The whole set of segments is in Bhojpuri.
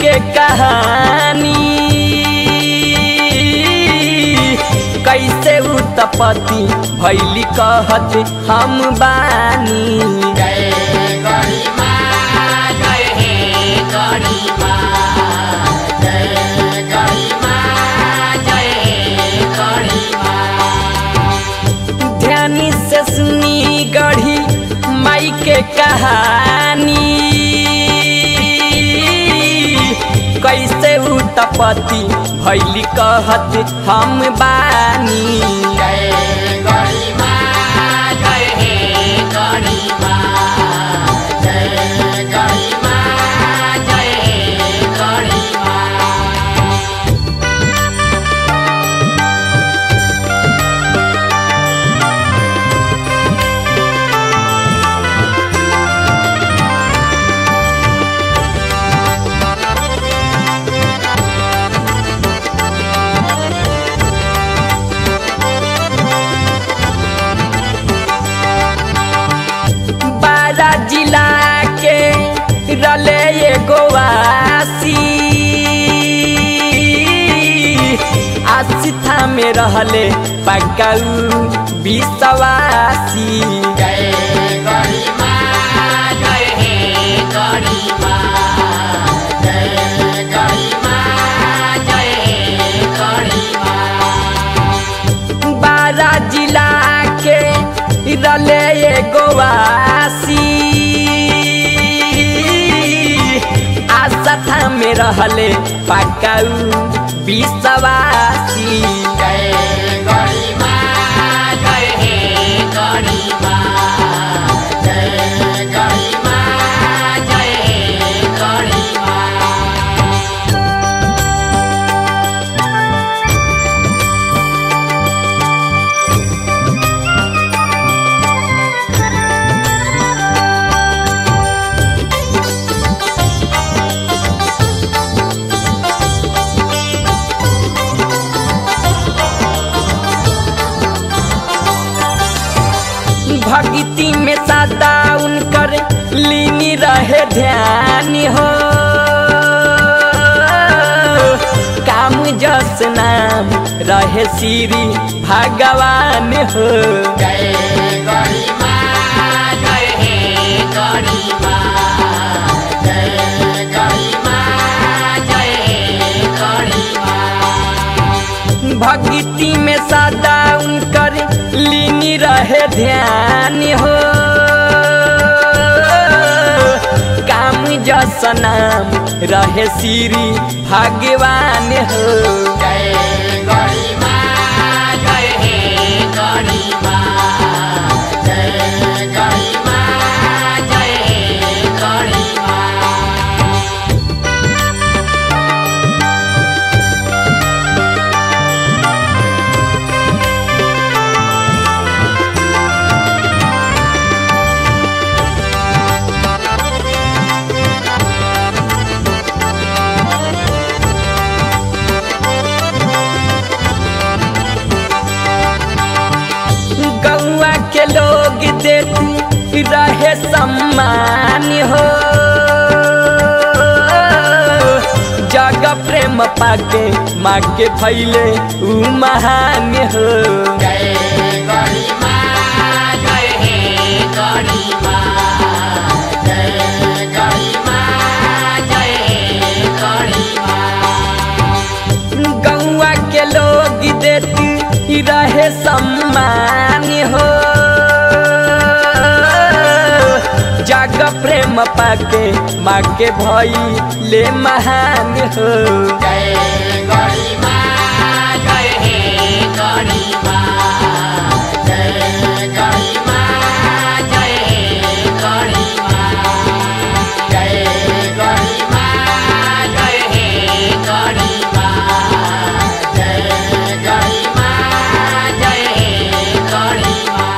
के कहानी कैसे उत्पत्ति भैली कहत हम बानी। जय गढ़ी माँ जय हे गढ़ी माँ, जय गढ़ी माँ जय हे गढ़ी माँ। ध्यान से सुनी गढ़ी माई के कहानी कैसे उत्पत्ति भैली कहत हम बानी। जय गढ़ी माँ जय हे गढ़ी माँ, जय गढ़ी माँ जय हे गढ़ी माँ। जिला के रले एगो वासी आस्था में रहले पकाऊ विश्वासी। जय गढ़ी माँ जय हे गढ़ी माँ, जय गढ़ी माँ जय हे गढ़ी माँ। बारा जिला के रले एगो वासी आस्था में रहले पकाऊ विश्वासी। जय गढ़ी माँ जय हे गढ़ी माँ, जय गढ़ी माँ जय हे गढ़ी माँ। भक्ति में सदा उनकर लीनी रहे ध्यान हो, काम जस नाम रहे श्री भगवान हो। जय गढ़ी माँ जय हे गढ़ी माँ, जय गढ़ी माँ जय हे गढ़ी माँ। भक्ति में सदा उनकर लीनी रहे ध्यान हो, काम जस नाम रहे श्री भगवान हो। जय गढ़ी माँ जय हे गढ़ी माँ, जय गढ़ी माँ जय हे गढ़ी माँ। गौआ के लोग देती रहे सम्मान हो, जग प्रेम पाके माँ के भैले ऊ महान हो। जय गढ़ी माँ जय हे गढ़ी माँ, जय गढ़ी माँ जय हे गढ़ी माँ। गौआ के लोग देती रहे सम्मान हो, जग प्रेम पाके माँ के भैले महान हो। जय गढ़ी माँ जय हे गढ़ी माँ, जय गढ़ी माँ जय हे गढ़ी माँ। जय गढ़ी माँ जय हे गढ़ी माँ, जय गढ़ी माँ जय हे गढ़ी माँ।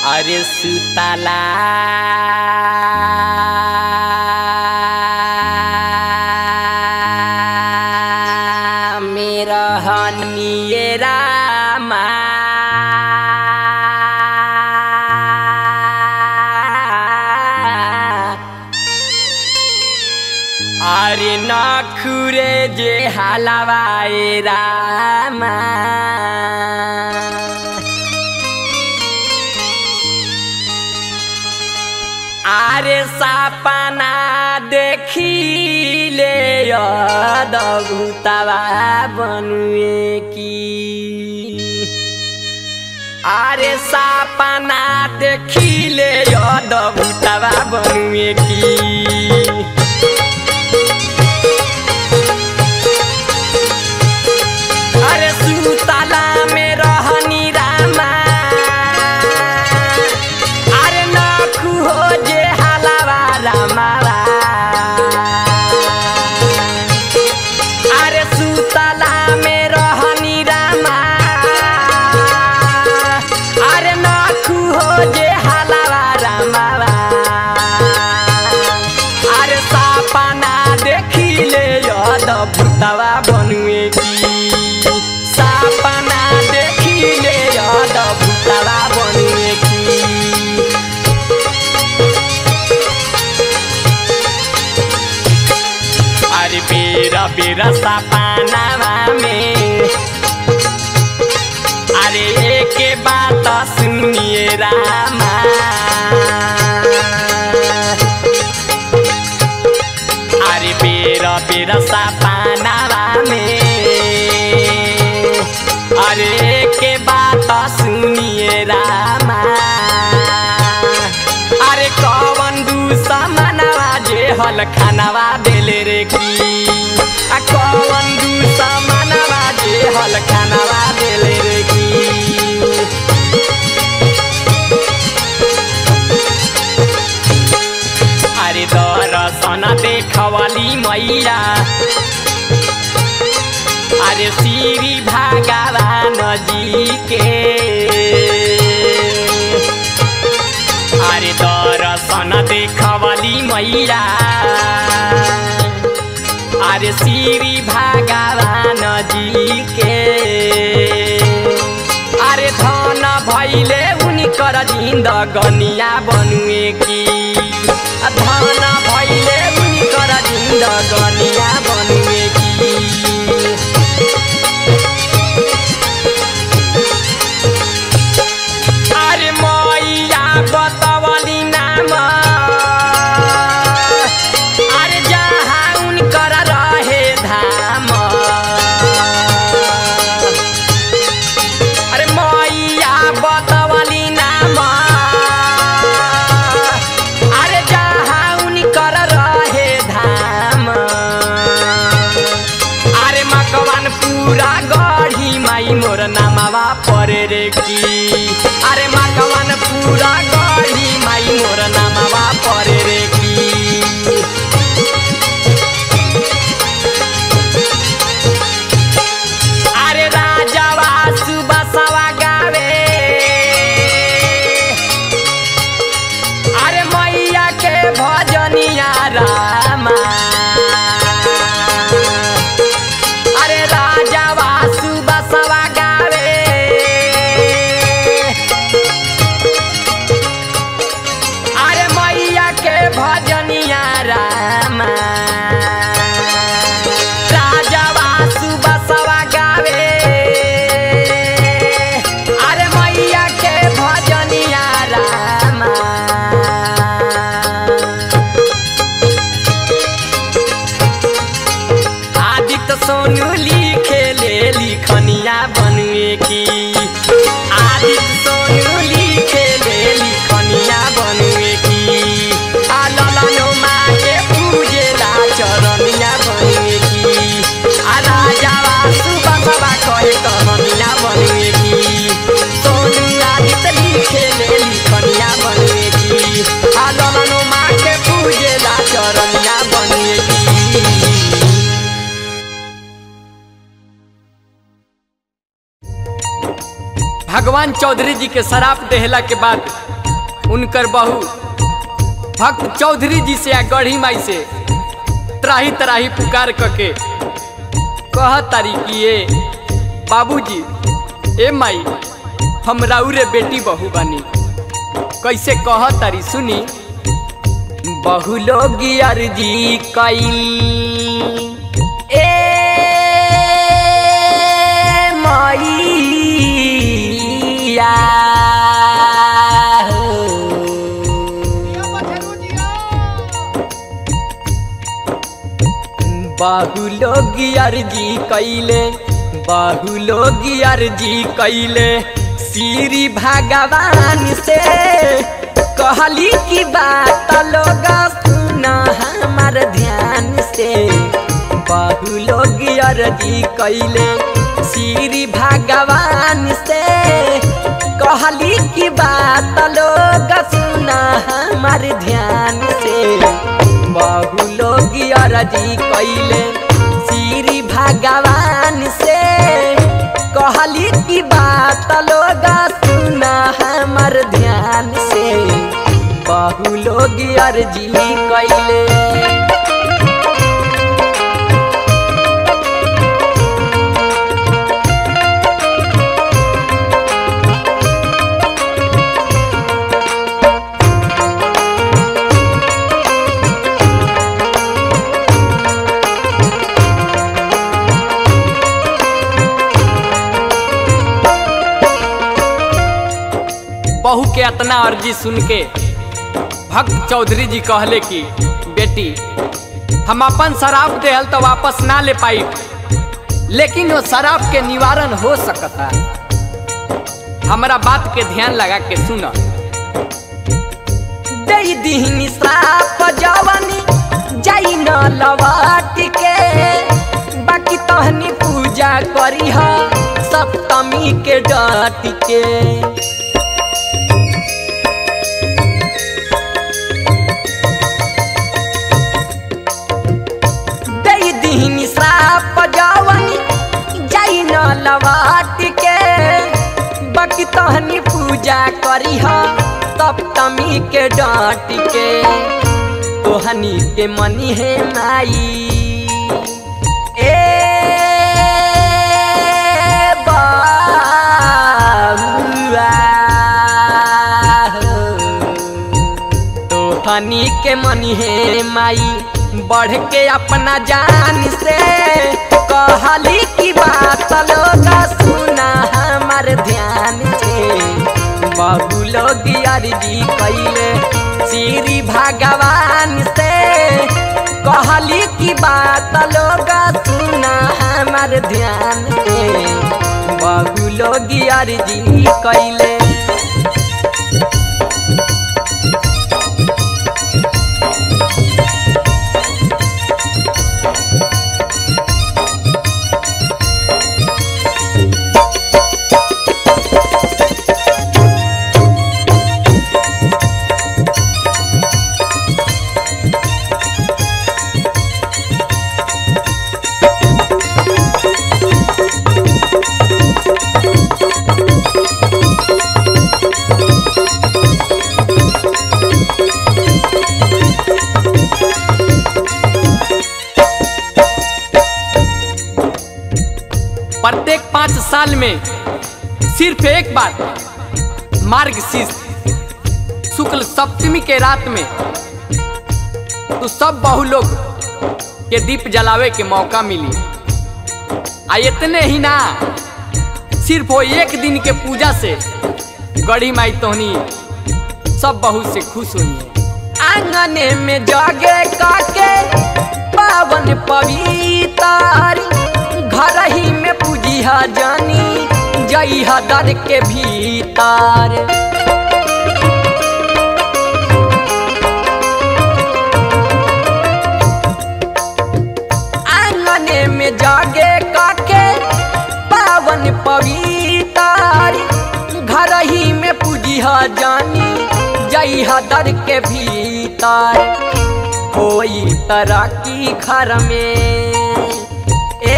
अरे सुतला मेरा हनिये रामा अरे नखुरे जे हलवाए रामा अरे सपना देखिले अद्भुतवा बनुए की अरे सपना देखिले अद्भुतवा बनुए की अरे सुतला में रहनी रामा अरे नखु हो जे हलवा रामा अरे सुतला में रहनी रामा अरे नखु हो जे हलवा रामा अरे सपना देखिले अद्भुतवा बनुए की सपना देखिले अद्भुतवा बनुए की अरे बेरा बेरा सपनावा में अरे एक बात सुनिए रामा अरे बेरा बेरा सपनावा में अरे के बात सुनिए रामा अरे कौन दुश्मनवा जे हल खानवा देले रे की कौन दुश्मनवा जे हल खानवा देले रे की अरे दर्शन देखवली मैया अरे श्री भगवान जी के अरे दर्शन देखवली मैया अरे श्री भगवान जी के अरे धन भैले उनकर जिंदगनिया बनुए की धन भैले उनकर जिंदगनिया बनुए की अरे मैया बतवली नाम अरे जहाँ उनकर रहे धाम अरे मैया बतवली नाम अरे जहाँ उनकर रहे धाम अरे मकवान पूरा गढ़ी माई मोर नामवा परे रे की अरे मकवान पूरा गढ़ी माई मोर नामवा परे रे की अरे राजावा सुबसवा गावे अरे मैया के भजनिया रामा अरे राजावा सुबसवा गावे अरे मैया के भजनिया रामा राजावा सुबसवा गावे अरे मैया के भजनिया रामा आदित्य सोनू लिखे ले लिखनिया बनुए की आदित्य सोनू लिखे ले लिखनिया बनुए की ललनो माँ के पूजेला चरनिया बनुए की राजावा सुबसवा कहे कहनिया बनुए की सोनू आदित्य लिखे ले लिखनिया बनुए की ललनो माँ के पूजेला चरनिया बनुए की भगवान चौधरी जी के शराप देहला के बाद उनकर बहू भक्त चौधरी जी से या गढ़ी माई से त्राही त्राही पुकार करके कह तारी कि ये बाबूजी ए माई हम राउरे बेटी बहू बानी कैसे कह तारी सुनी बहु लोग अर्जी कइल ए मैया बहु लोग अर्जी कैले बहु लोग अर्जी कैले श्री भगवान से कहली की बात लोग सुना हमार ध्यान से बहु लोग अर्जी कैले श्री भगवान से कहली की बात लोग सुना हमार ध्यान से बहु लोग अर्जी कैले श्री भगवान से कहली की बात लोग सुना हमार ध्यान से बहु लोग अर्जी कैले बहू के इतना अर्जी सुन के भक्त चौधरी जी कहले कि बेटी हम अपन शराब देहल तो वापस ना ले पाई, लेकिन वो शराब के निवारण हो सकता। हमारा बात के ध्यान लगा के सुना। दे दीनी श्राप जवानी जाई न लवाट के, बाकी तहनी पूजा करी हा सप्तमी के डाट के। श्राप जवानी जाई न लवाट के, बाकी तहनी पूजा करी हा सप्तमी के डाट के। तोहनी के मनी है माई ए बाबुआ, तोहनी के मनी है माई बढ़ के अपना जान से कहली की बात लोग सुना हमार ध्यान से। बहु लोग अर्जी कैले श्री भगवान से कहली की बात लोग सुना हमार ध्यान से। बहु लोग अर्जी कैले प्रत्येक 5 साल में सिर्फ एक बार मार्गशीर्ष शुक्ल सप्तमी के रात में तो सब बहु लोग के दीप जलावे के मौका मिली। आ इतने ही ना, सिर्फ वो एक दिन के पूजा से गढ़ी माई तोहनी सब बहु से खुश हुई है। आंगने में जागे काके पावन पवित्र, घर ही में पूजी हा जानी जई हा दर के भीतर। आंगने में जागे काके पावन पवित्र, घर ही में पूजी हा जानी जई हा दर के भीतर। कोई तरह की घर में ए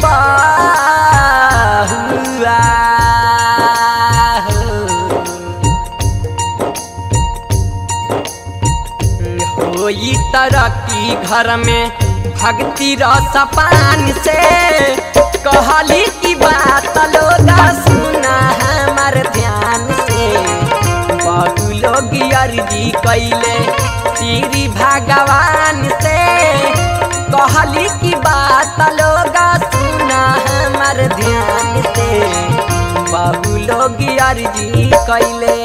बाहुआ, कोई तरह की घर में भक्ति रस पान से कहली की बात लोग सुना हमार ध्यान से। बहु लोग अर्जी कैले श्री भगवान से कहली की बात लोग सुना हमार ध्यान से बहु लोग अर्जी कैले।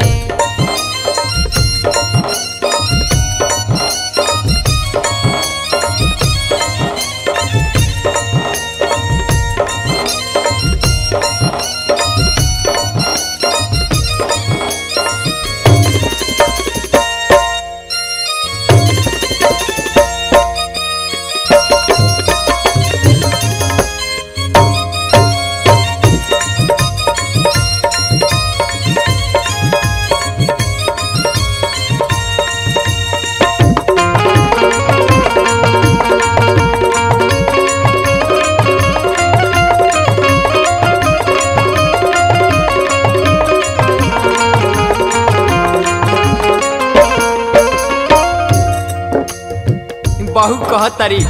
बहू कहतरी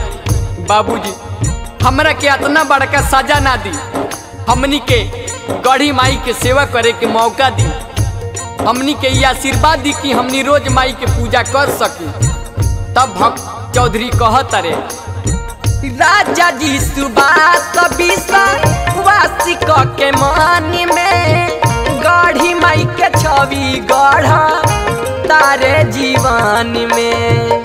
बाबूजी हमरा के इतना बड़का सजा ना दी, हमनी के गढ़ी माई के सेवा करे के मौका दी, हमनी के ये आशीर्वाद दी कि हमनी रोज माई के पूजा कर सके। तब भक्त चौधरी कहतरे राजा जी सुबास वासी के मन में गढ़ी माई के छवि गढ़ तारे जीवन में।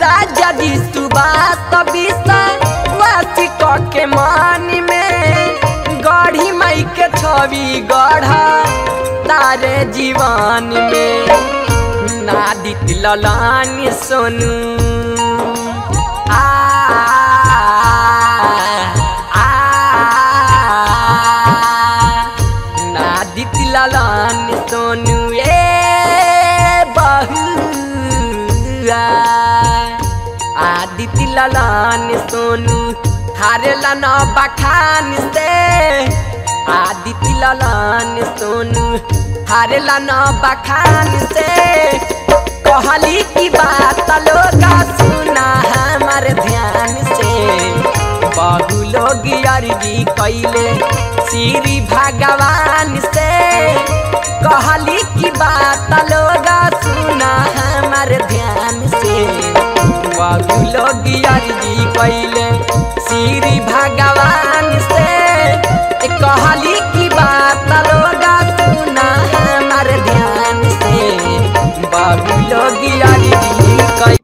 राजा जी सुबास वासी के मन में गढ़ी माई के छवि गढ़ तारे जीवन में। नादित ललानी सोनू आ नादित ललानी सोनू बहुआ आदित्य ललान सोनू हारेला न बखान से। आदित्य ललान सोनू हारेला न बखान से कहली की बात लोग सुना हमार ध्यान से बहु लोग अर्जी कैले श्री भगवान से कहली की बात लोग सुना हमार ध्यान से बहु लोग अर्जी कैले श्री भगवान से कहली की बात लोग सुना हमार ध्यान से बहु लोग अर्जी कैले।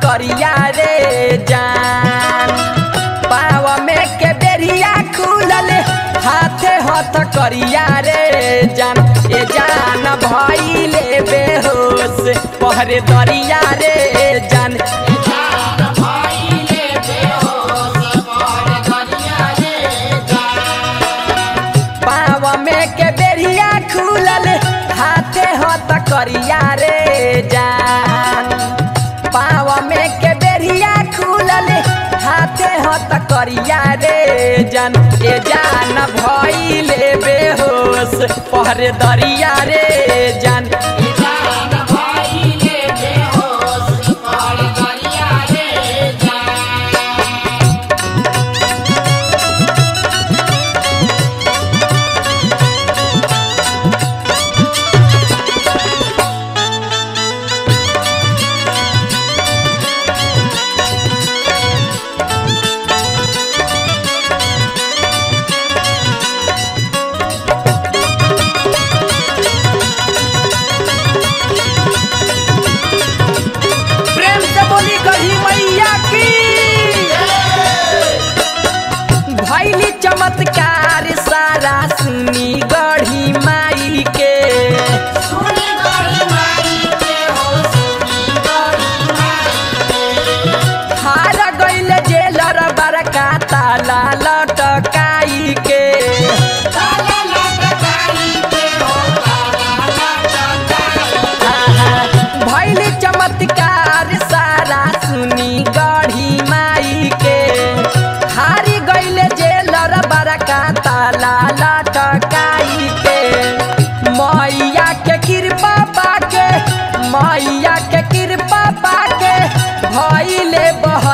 करिया रे जान पाव में के बेरिया खुलल हाथे हाथ करिया रे जान ए जान भइले बेहोश पहरे दरिया रे जान पाव में के बेरिया खुलल हाथे हाथ करिया रे जान पाव में के बेरिया खुलल हाथे हाथ करिया रे जान ए जान भइले बेहोश पहरे दरिया रे जान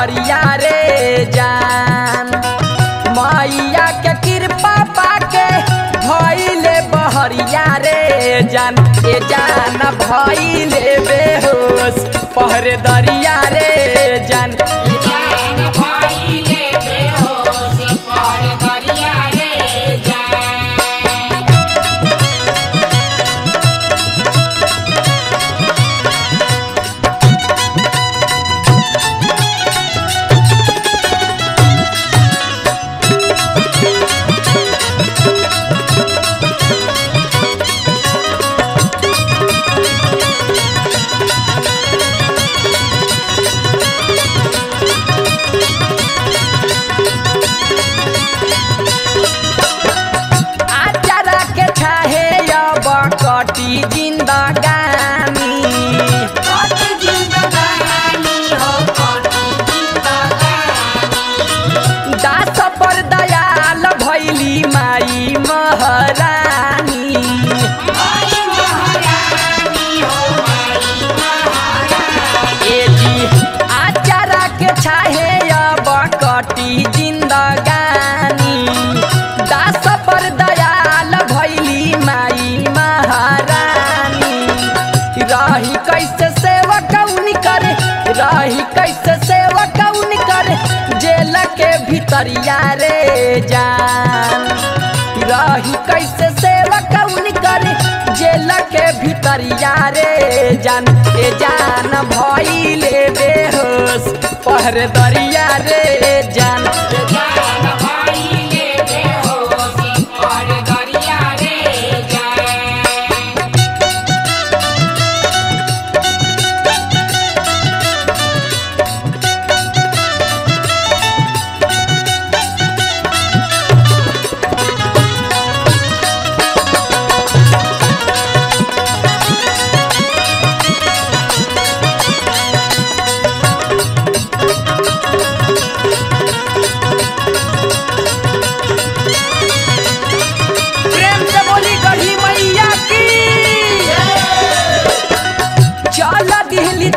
बहरिया रे जान। मैया के कृपा पाके भइले बहरिया रे जान। ए जान भइले बेहोश पहरे दरिया रे जान। भितरिया रे जान रही कैसे सेवा कौन करे जेल के भितरिया रे जान। ए जान भइले बेहोश पहरे दरिया रे जान।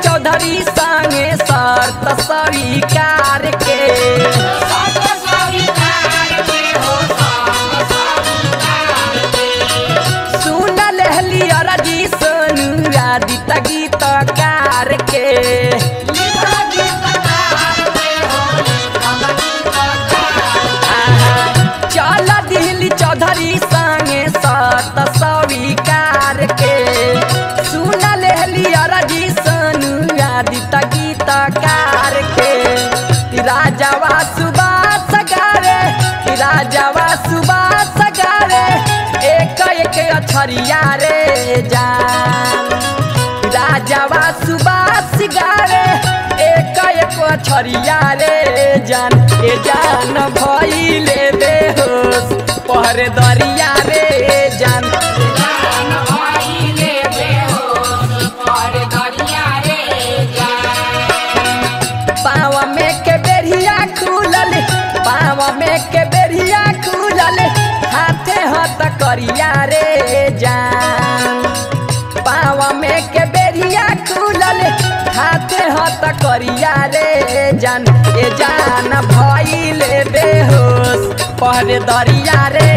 चौधरी संगे शर्त स्वीकार के सुन लहली अरजी सोनू आदित्य गीतकार के। चल दिहली चौधरी संगे शर्त स्वीकार के सुन लहली अरजी आदित्य गीतकार के। राजावा सुबास गारे राजावा सुबास गारे एक एक अछरिया रे जान। राजावा सुबास गारे एक एक अछरिया रे जान। ए जान भइले बेहोश पहरे दरिया रे जान। के बेरिया खुलल हाथे हाथ करिया रे जान। पाँव में के बेरिया खुलल हाथे हाथ करिया रे जान। ए जान भइले बेहोश पहरे दरिया रे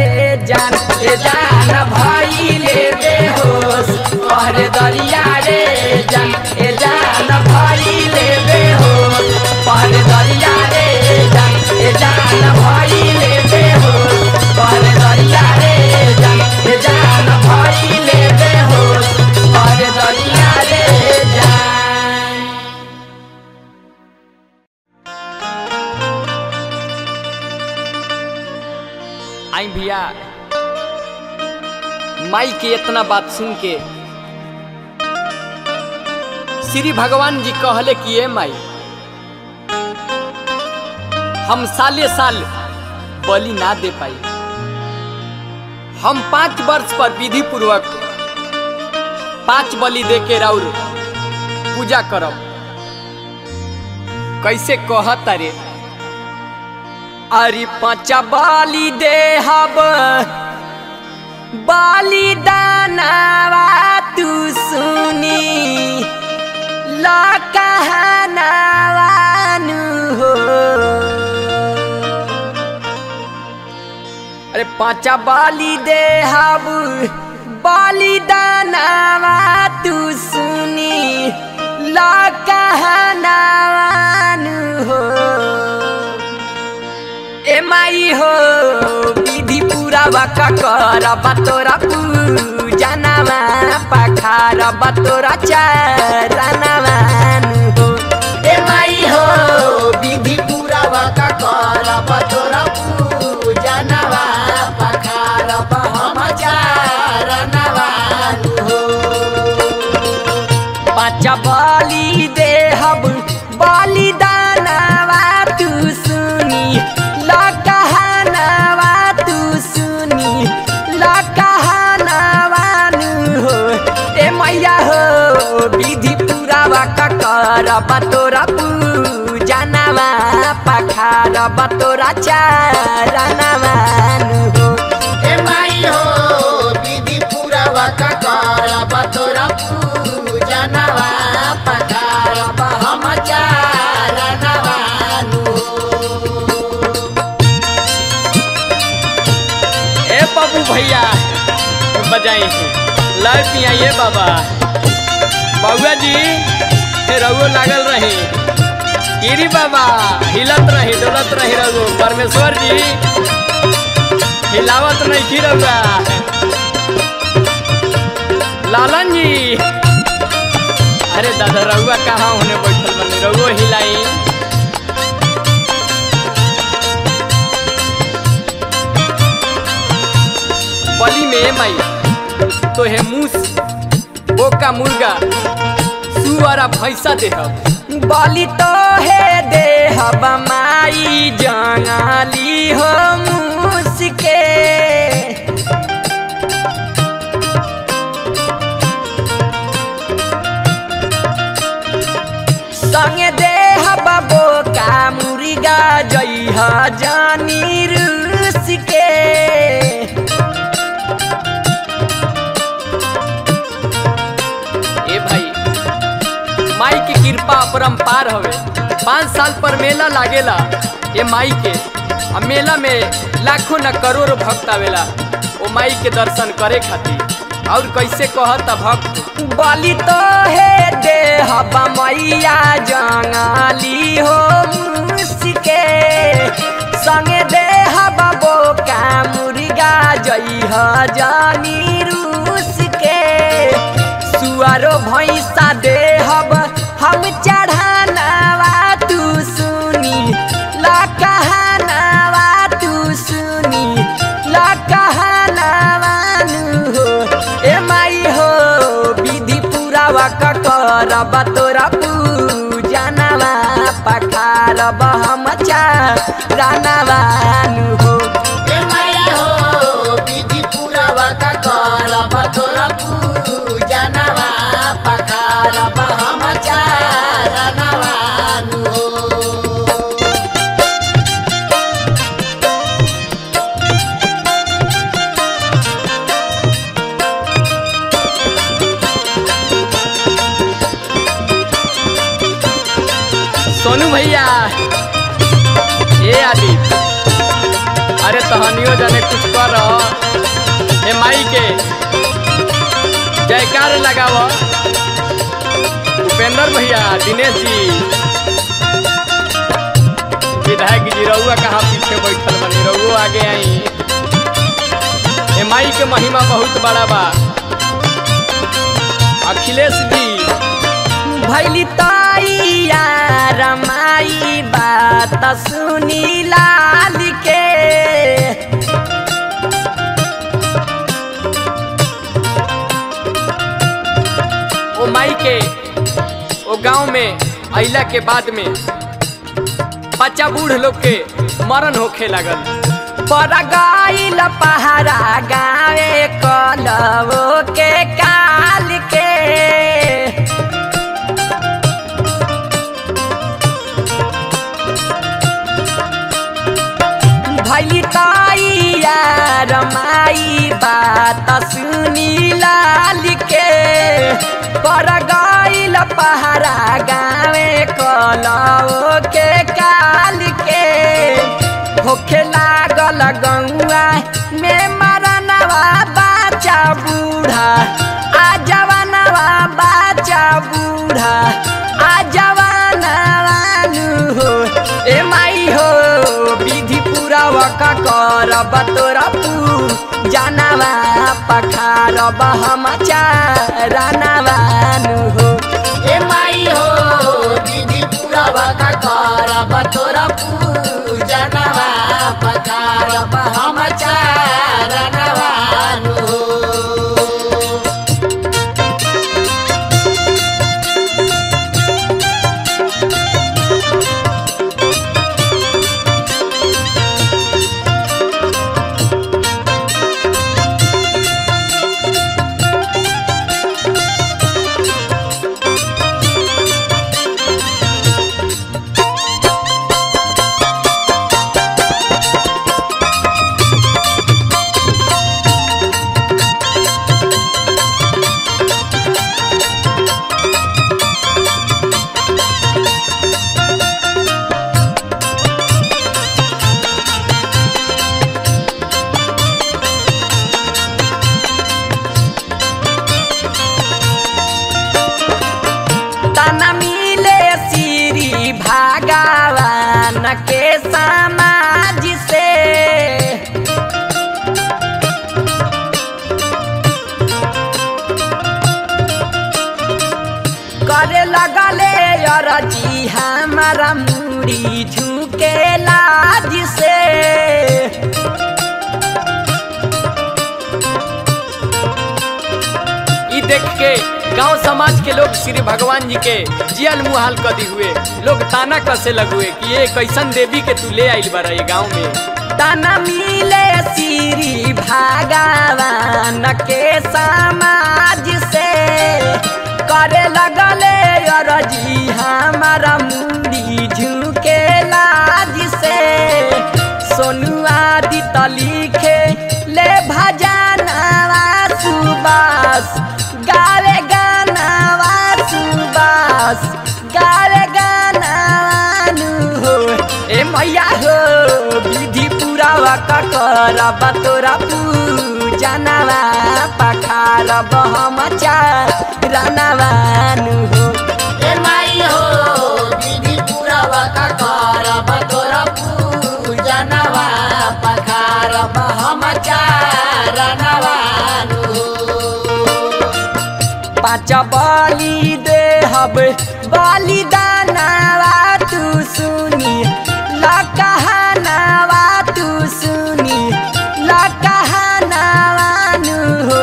जान। ए जान भइले बेहोश पहरे दरिया रे जान। ए जान भइले बेहोश पहरे दरिया रे जान। ए जान भइले बेहोश पहरे दरिया रे जान। ए जान भइले बेहोश पहरे दरिया रे जान। आई भैया माई के इतना बात सुन के श्री भगवान जी कहले कि ये माई हम साले साल बलि ना दे पाई। हम 5 वर्ष पर विधि पूर्वक 5 बलि दे के राउर पूजा करब। कैसे कहत रे अरे 5 बलि देहब बलिदानवा तू सुनी ला कहनावानु हो। अरे पांचा बाली दे हब बलिदानवा तू सुनी ला कहनावानु हो। ए माई हो विधि पूरा वाका करबा तोरा पूजनवा पखारबा तोरा चरणवानु हो। ए माई हो विधि पूरा वाका करबा तोरा पूजनवा पखारबा हम चरणवानु हो। पांचा बलि देहब बलिदानवा तू सुनी ला कहनावा तू सुनी ला कहनावानु हो। ए मैया हो विधि पूरा वाका करबा तोरा पूजनवा पखारबा तोरा चरणवानु हो। ए माई हो विधि पूरा वाका करबा तोरा पूजनवा पखारबा हम चरणवानु हो। ए बाबू भैया बजाई लय पियाइए बाबा बउआ जी रघु लागल रही गिरी बाबा हिलत रही डोलत रही रघु परमेश्वर जी हिलावत नहीं की रघुआ लालन जी। अरे दादा रघुआ कहाँ होने बैठल बनी रघु हिलाई बलि में माई तो है मूस बोका मुर्गा सुअर भैंसा देहब बलि तो है देहब माई जंगाली हो मूस के। संगे देहब बोका मुर्गा जइह जानी रूस के। माई की कृपा अपरंपार हवे 5 साल पर मेला लागेला ये माई के आ मेला में लाखों न करोड़ों भक्त आवेला ओ माई के दर्शन करे खातिर। और कैसे कहता भक्त बलि तो है देहब मैया जंगाली हो मुसके संगे देहब बोका मुर्गा जइह जानी रूस के। सुअरो भैंसा देहब हम चढ़ानवा तू सुनी ला कहनावा तू सुनी ला कहनावानु हो। ए माई हो विधि पूरा वाका करबा तोरा पूजनवा पखारबा हम चरणवानु हो। ए माई हो विधि पूरा वाका करबा तोरा पूजनवा पखारबा हम चरणवानु हो। सोनू भैया ये आदि अरे तहनियो जाने कुछ कर हे माई के जयकार लगाव उपेंद्र भैया दिनेश जी विधायक जी रउआ कहाँ पीछे बैठल बनी रउआ आगे आई। हे माई के महिमा बहुत बड़ा बा। अखिलेश जी भैली तैयार माई बात सुनी लाल के। ओ माई के ओ गांव में अइला के बाद में बच्चा बूढ़ लोग के मरण होखे लागल। बड़ा गइल पहाड़ा गावे कलवो के काल के। भैली तैयार माई बात सुनी लाल के। बड़ा गइल पहरा गावे कलौ के काल के होखे लागल गौआ में मरनवा बाचा बूढ़ा आ जवानवा बाचा बूढ़ा आ जवानवानु हो ए माई हो विधि पूरा वका करब तोरा जानवा पखारब हम चारनवानु हो ए माई हो विधि पूरा वका करब तोरा जानवा पखारब हम चारनवानु हो। भगवान के समाज से करे लगले अरजी हमारा मुड़ी झुके लाज से ई देख के गांव समाज के लोग श्री भगवान जी के जियल मुहाल कदी हुए लोग ताना कसे लगुए कि ये कैसन देवी के तू ले आइल बारा ये गांव में। ताना मिले श्री भगवान के समाज से करे लगले अरजी हमारा मुड़ी झुके लाज से सोनू आदि लिखे ले भजनवा सुबास गावे गानावा सुबास गावे गानावानु हो ए मैया हो विधि पूरा वका करब तोरा जानवा पखारब हम चारनवानु हो ए माई हो विधि पूरा वका करब तोरा जानवा पखारब हम चारनवानु हो। पाँच बलि देहब बलिदानवा तू सुनी लकहनवा तू सुनी लकहनवानु हो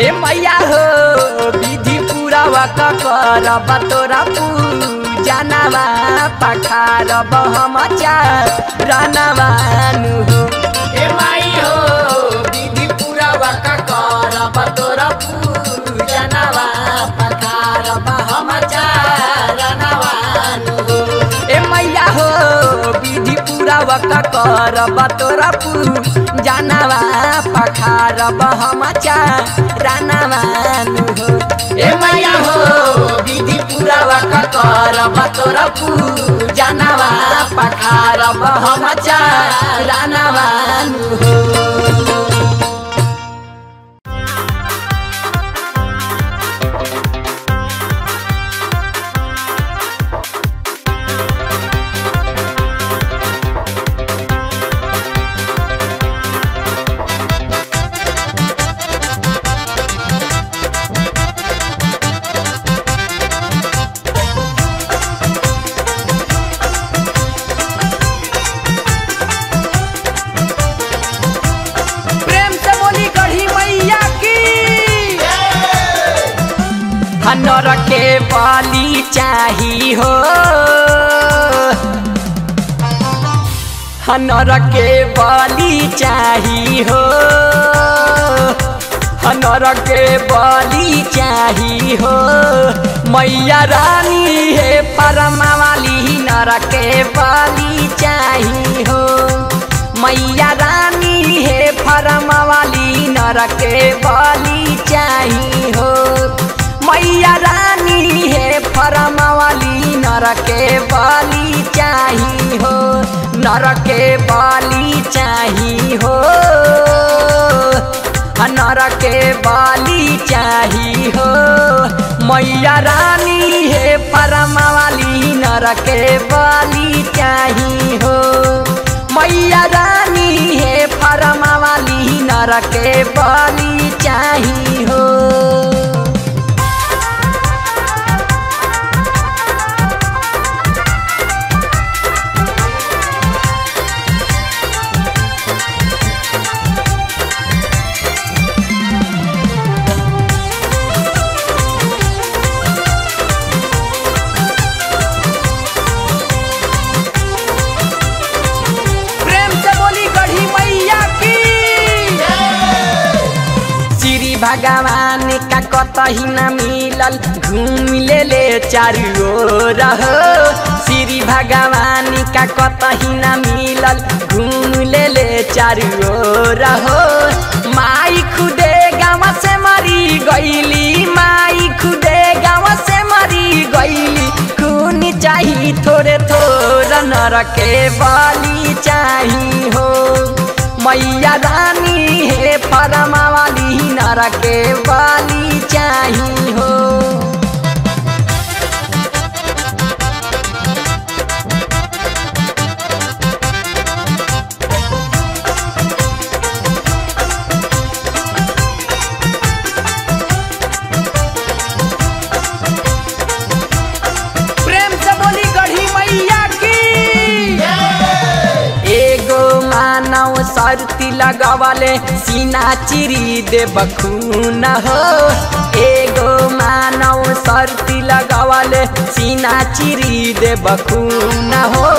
ए मैया हो विधि पूरा वका करब तोरा जानवा पखारब हम चारनवानु हो ए माई हो विधि पूरा वका करब तोरा जानवा पखारब हम चारनवानु हो ए मैया हो विधि पूरा वका करब तोरा जानवा पखारब हम चारनवानु हो ए मैया हो विधि पूरा वका करब तोरा जानवा पखारब हम चारनवानु हो। नर के बलि चाही हो नर के बलि चाही हो नर के बलि चाही हो मैया रानी है परमा वाली नर के बलि चाही हो मैया रानी है परमा वाली नर के बलि चाही हो मैया रानी है नर के बलि चाही हो, नर के बलि चाही हो, नर के बलि चाही हो। मैया रानी हे परमवाली नर के बलि चाही हो, मैया रानी हे परमवाली नर के बलि चाही हो। भगवान का कतही न मिलल घूम ले चारू ओर हो, श्री भगवान का कतही न मिलल घूम ले चारू ओर हो। माई खुदे गाँव से मरी गईली, माई खुदे गाँव से मरी गईली, खून चाही थोड़े थोड़ा नर के बलि चाही हो। मैया रानी हे परमवाली नर के बलि चाही हो। प्रेम से बोली गढ़ी मैया की। एगो मानव शर्ती लगवले सीना चिरी दे बखून हो, एगो मानव शर्ती लगवले सीना चिरी दे बखून हो।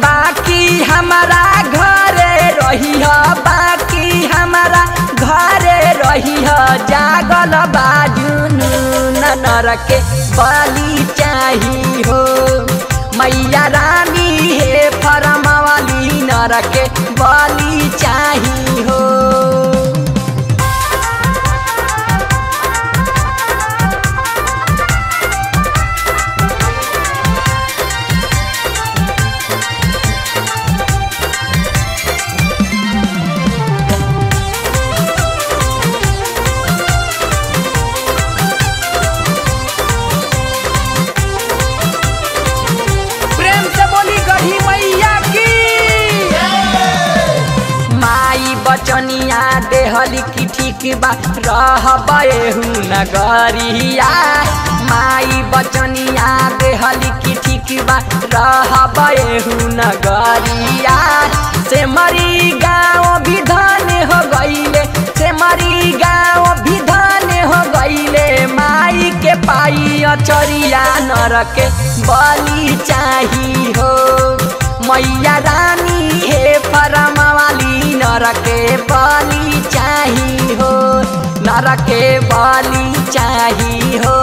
बाकी हमारा घरे रही हो, बाकी हमारा घरे रही हो, जागल बाजुनू नर के बलि चाही हो। मैया रानी हे परमवाली नर के बलि चाही हो। बचनिया देहली की ठीक बा रहबेहु नगरिया, माई बचनिया देहली की ठीक बा रहबेहु नगरिया। से मरी गाँव भी धन हो गईले, से मरी गाँव भी धन हो गईले, माई के पाई अचरिया नर के बलि चाही हो। मैया रानी हे परमवाली नर के बलि चाही हो, नर के बलि चाही हो,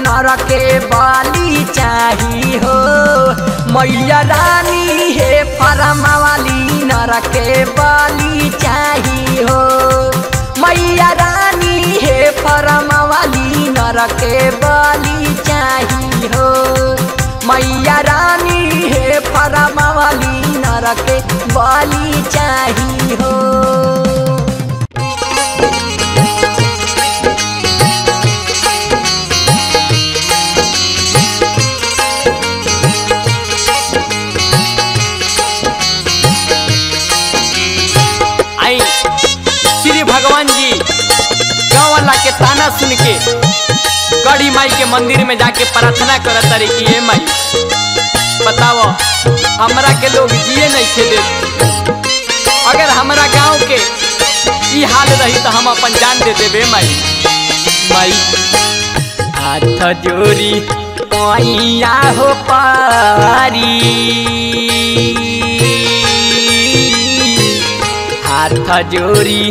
नर के बलि चाही हो। मैया रानी हे परमवाली नर के बलि चाही हो, मैया रानी हे परमवाली नर के बलि चाही हो। मैया रानी हे परमवाली नर के बलि चाही हो। आई श्री भगवान जी गाँव वाला के ताना सुन के गढ़ी माई के मंदिर में जाके प्रार्थना करत रही कि हे माई बताओ हमरा के लोग जिए नहीं खेले, अगर हमारा गांव के ई हाल रही तो हम अपन जान दे देबे माई। माई हाथ जोड़ी पैया हो पारी, हाथ जोड़ी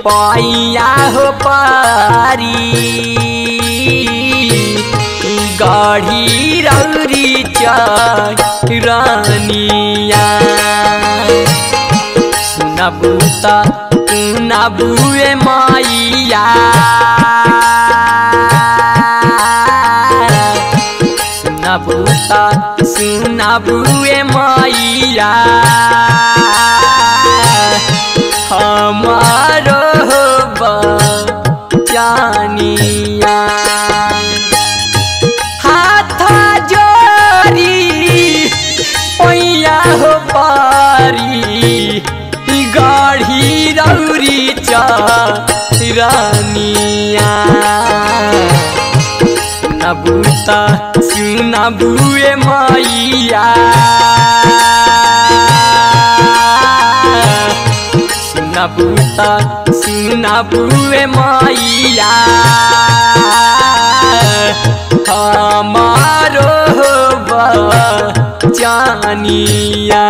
पैया हो पारी, गढ़ी रौरी चरनिया। सुनबू त सुनबुए मैया, सुनाबूता सुनाबुए मैया हमारो बचानिया हाथ जोरी पैया हो पारी गढ़ी रौरी चरनिया सुनाबूता सुनाबुए मैया सुनाबूता सुनाबुए मैया हमारो बचानिया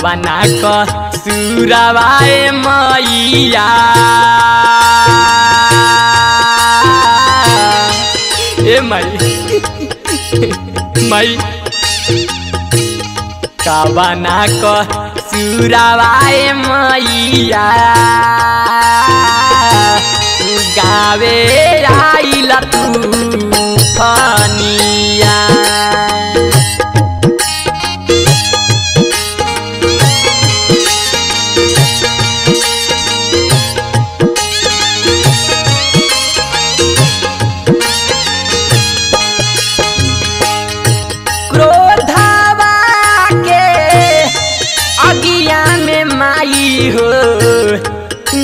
बना क सुरवाए मैया ए मई का बना क सुरवाए मैया गावे आइल तू फनिया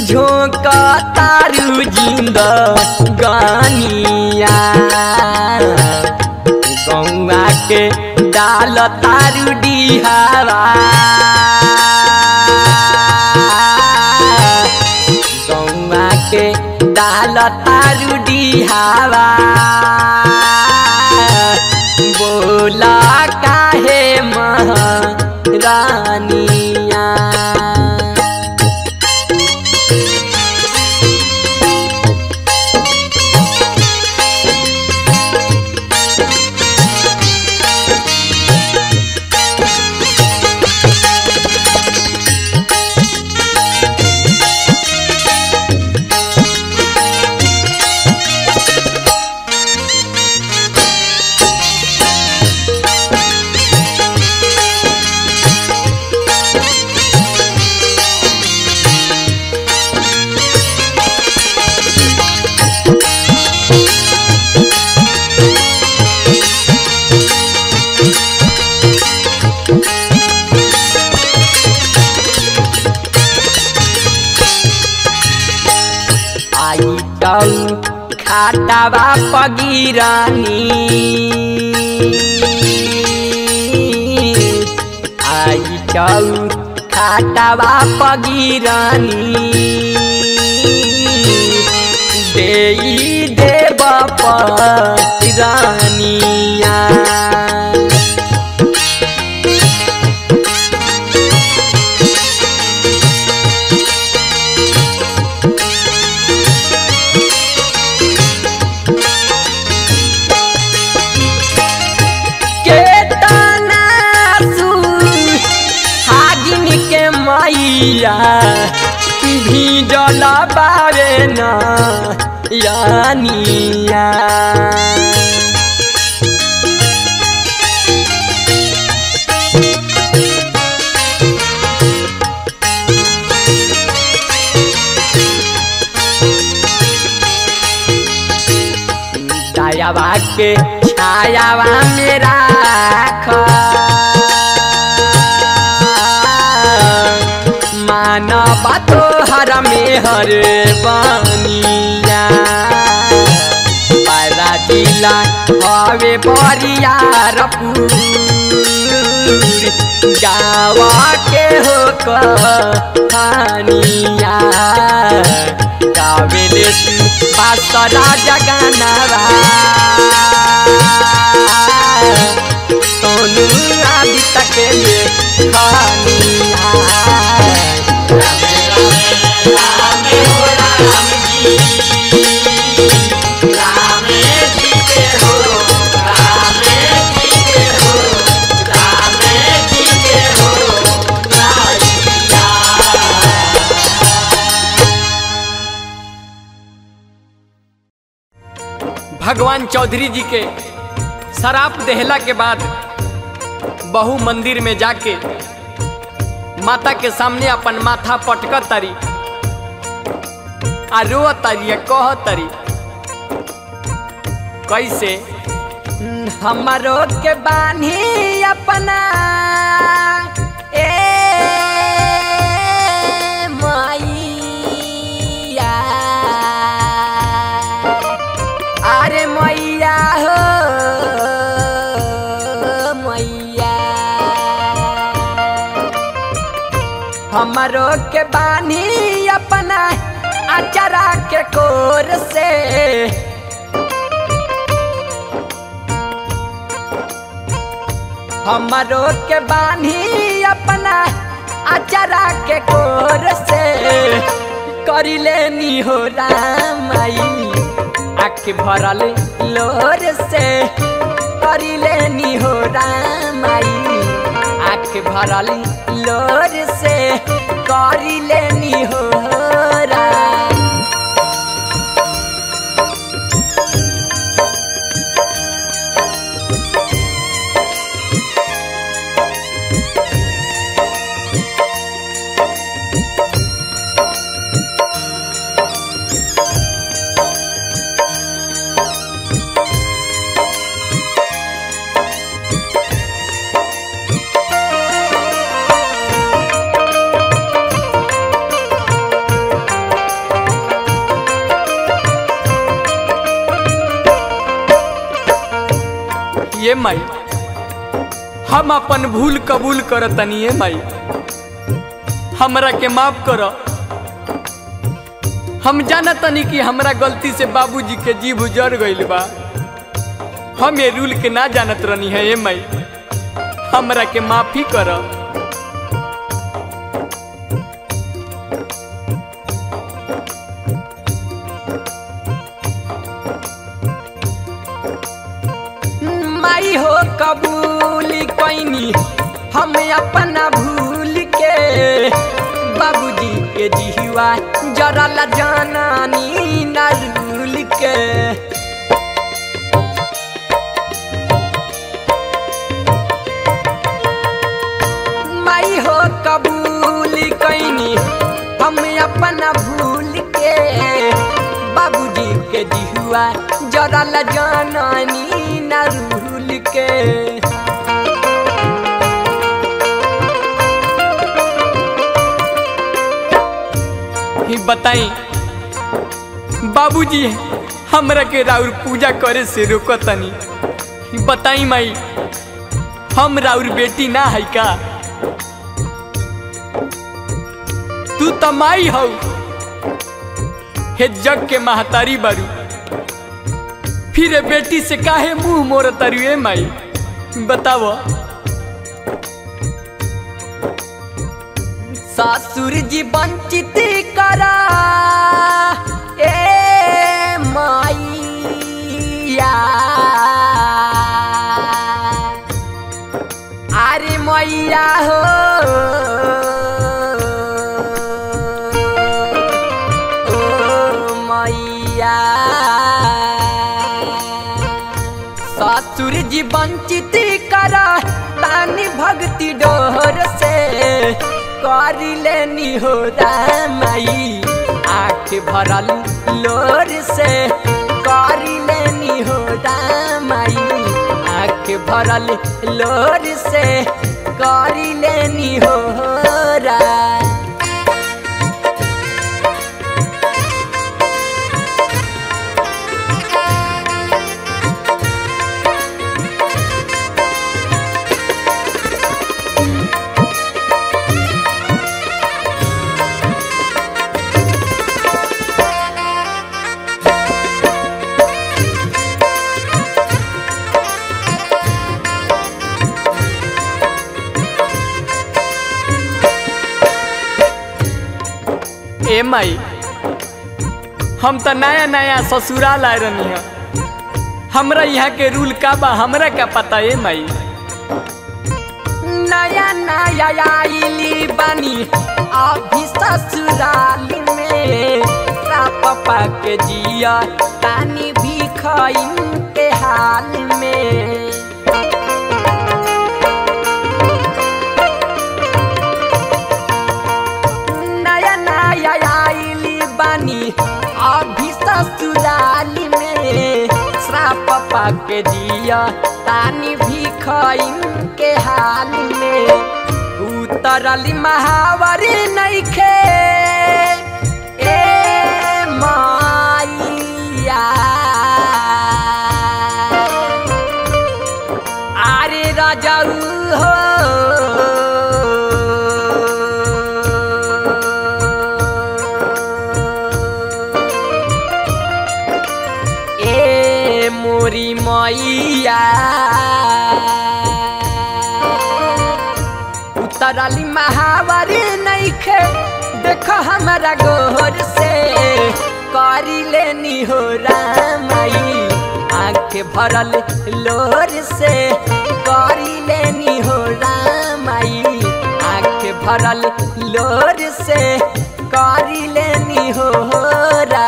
झोंक तारू जिंदगानिया गौआ के डाल तारू डिहावा गौआ के डाल तारू डिहावा बोला काहे महारानिया खाटावा पगिरानी आई चौ खाटावा पगिरानी देई देव परानिया भीजल बारे न यानिया दयावा के छायावा में राख मानव तोहर में हर बनिया पैदा दिला हवे बरियार गावा के हो कहानिया गावेले तू बासरा जगानावा सोनू आदि तक ले खानिया राम हो राम जी राम जी के हो राम जी के हो राम जी के हो भगवान चौधरी जी के शराब देहला के बाद बहू मंदिर में जाके माता के सामने अपन माथा पटक तरी आ रो तरी कह तरी कैसे हमारो के बानी अपना ए मैया अरे मैया हो मैया हमारो के बानी अपना अचरा के कोर से हमारो के बानी अपना अचरा के कोर से करी लेनी हो रामाई आँख भरल लोर से करी लेनी हो रामाई आँख भरल लोर से करी लेनी हो राम ये माई हम अपन भूल कबूल कर तनी ये माई हमरा के माफ कर। हम जाना तनी कि हमरा गलती से बाबूजी के जीभ उजड़ गइल बा। हम ये रूल के ना जानत रहनी है ये माई हमरा के माफी कर। माई हो कबूल कैनी हम अपना भूल के बाबूजी के जिहुआ जरल जानानी नरूल के माई हो कबूल कैनी हम अपना भूल के बाबूजी के जिहुआ जरल जानानी नरूल के बताई बाबूजी हमरा के राउर पूजा करे से रोकतनी। बताई माई हम राउर बेटी ना है का? तू तो माई हो हे जग के महतारी बारू फिर बेटी से काहे मुंह मोर तरुए माई बताओ। ससुर जी वंचित करा ए मैया अरे मैया हो ओ मैया ससुर जी वंचित करा तानी भक्ति डोर से कर लेनी हो रामाई आँख भरल लोर से कर लेनी हो रामाई आँख भरल लोर से कर लेनी हो राम। ए माई हम तो नया नया ससुराल आए रहनी है, हमरा यहाँ के रूल का बा हमरा क्या पता ए माई। नया नया आइली बानी अभी ससुराल में, पापा के जिया तानी भी खइन के हाल में। नया नया आइली बानी अभी ससुराल में, पापा के जिया तानी भी खइन के हाल में। उतरली महावरी नइखे ए माइया, आरे राजाऊ हो ए मोरी मैया। उतरली महावरी नइखे देखो हमारा गोर से, करी लेनी हो रामाई आँख भरल लोर से, करी लेनी हो रामाई आँख भरल लोर से, करी लेनी हो रा।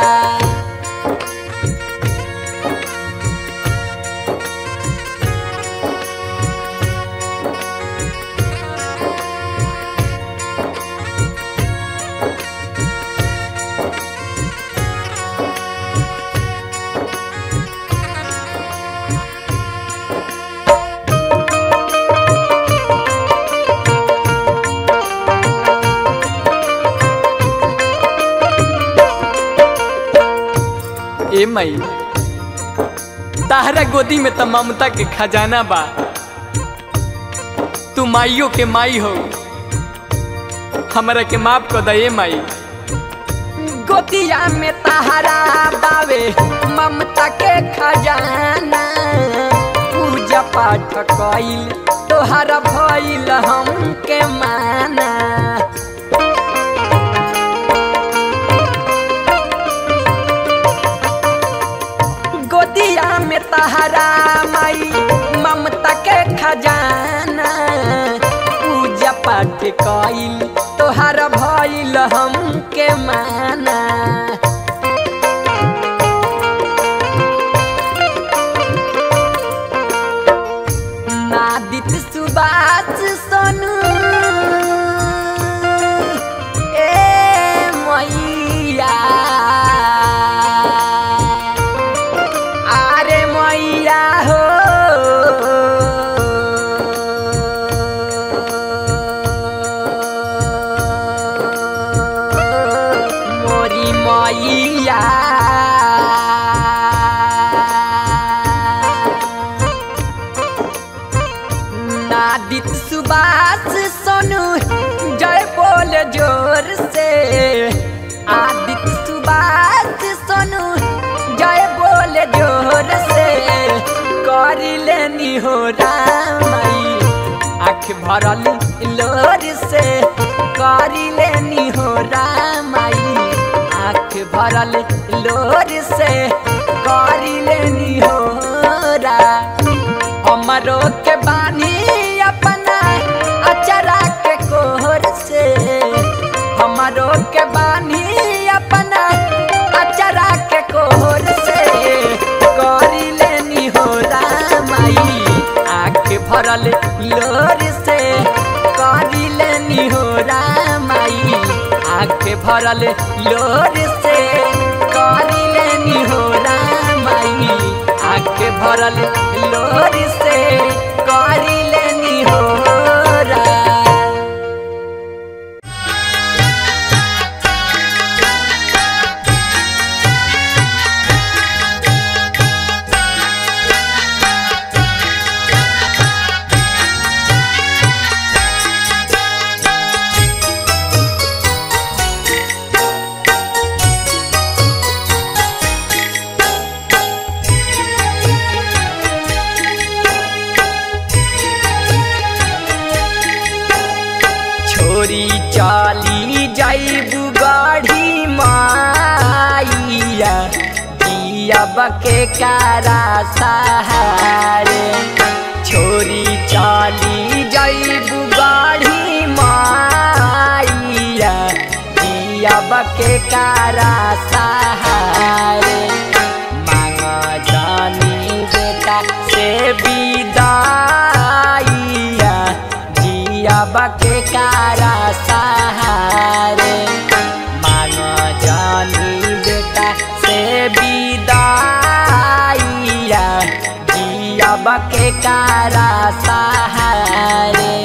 ए माई ताहरा गोदी में तो ममता के खजाना बा, तू माइयों के माई हो, हमरा के माफ कर दे ए माई। गोदिया में ताहरा बावे ममता के खजाना, पूजा पाठ कइल तोहरा भइल हमके माना। गोदिया में ताहरा माई ममता के खजाना, पूजा पाठ कइल तोहरा भइल हमके माना। नादित सुबास सोनू ए मैया, आरे मैया हो मोरी मैया। नादित सुबास सोनू जय बोल जोर से, आदित्य सुबास सोनू जय बोल जोर से, करी लेनी हो रामाई आँख भरल लोर से, करी लेनी हो रामाई आँख भरल लोर से, करी लेनी हो रा। हमरो के बानी अपना अचरा के कोहर से, हमरो के बानी अपना अचरा के कोहर से, करी लेनी हो रामाई आँख भरल लोर से, करी लेनी हो रामाई आँख भरल लोर से, करी लेनी हो रामाई आँख भरल लोर से, करी लेनी हो रा। चली जाइबू गाड़ी गढ़ी माइया जियब के कारा सहारे छोरी चली जइबू गढ़ी माइया जियब के कारा सहारे मांग जानी बेटा से विदाइया जियब के कारा सहारे मांग जानी बेटा से विदाइया जियब के कारा सहारे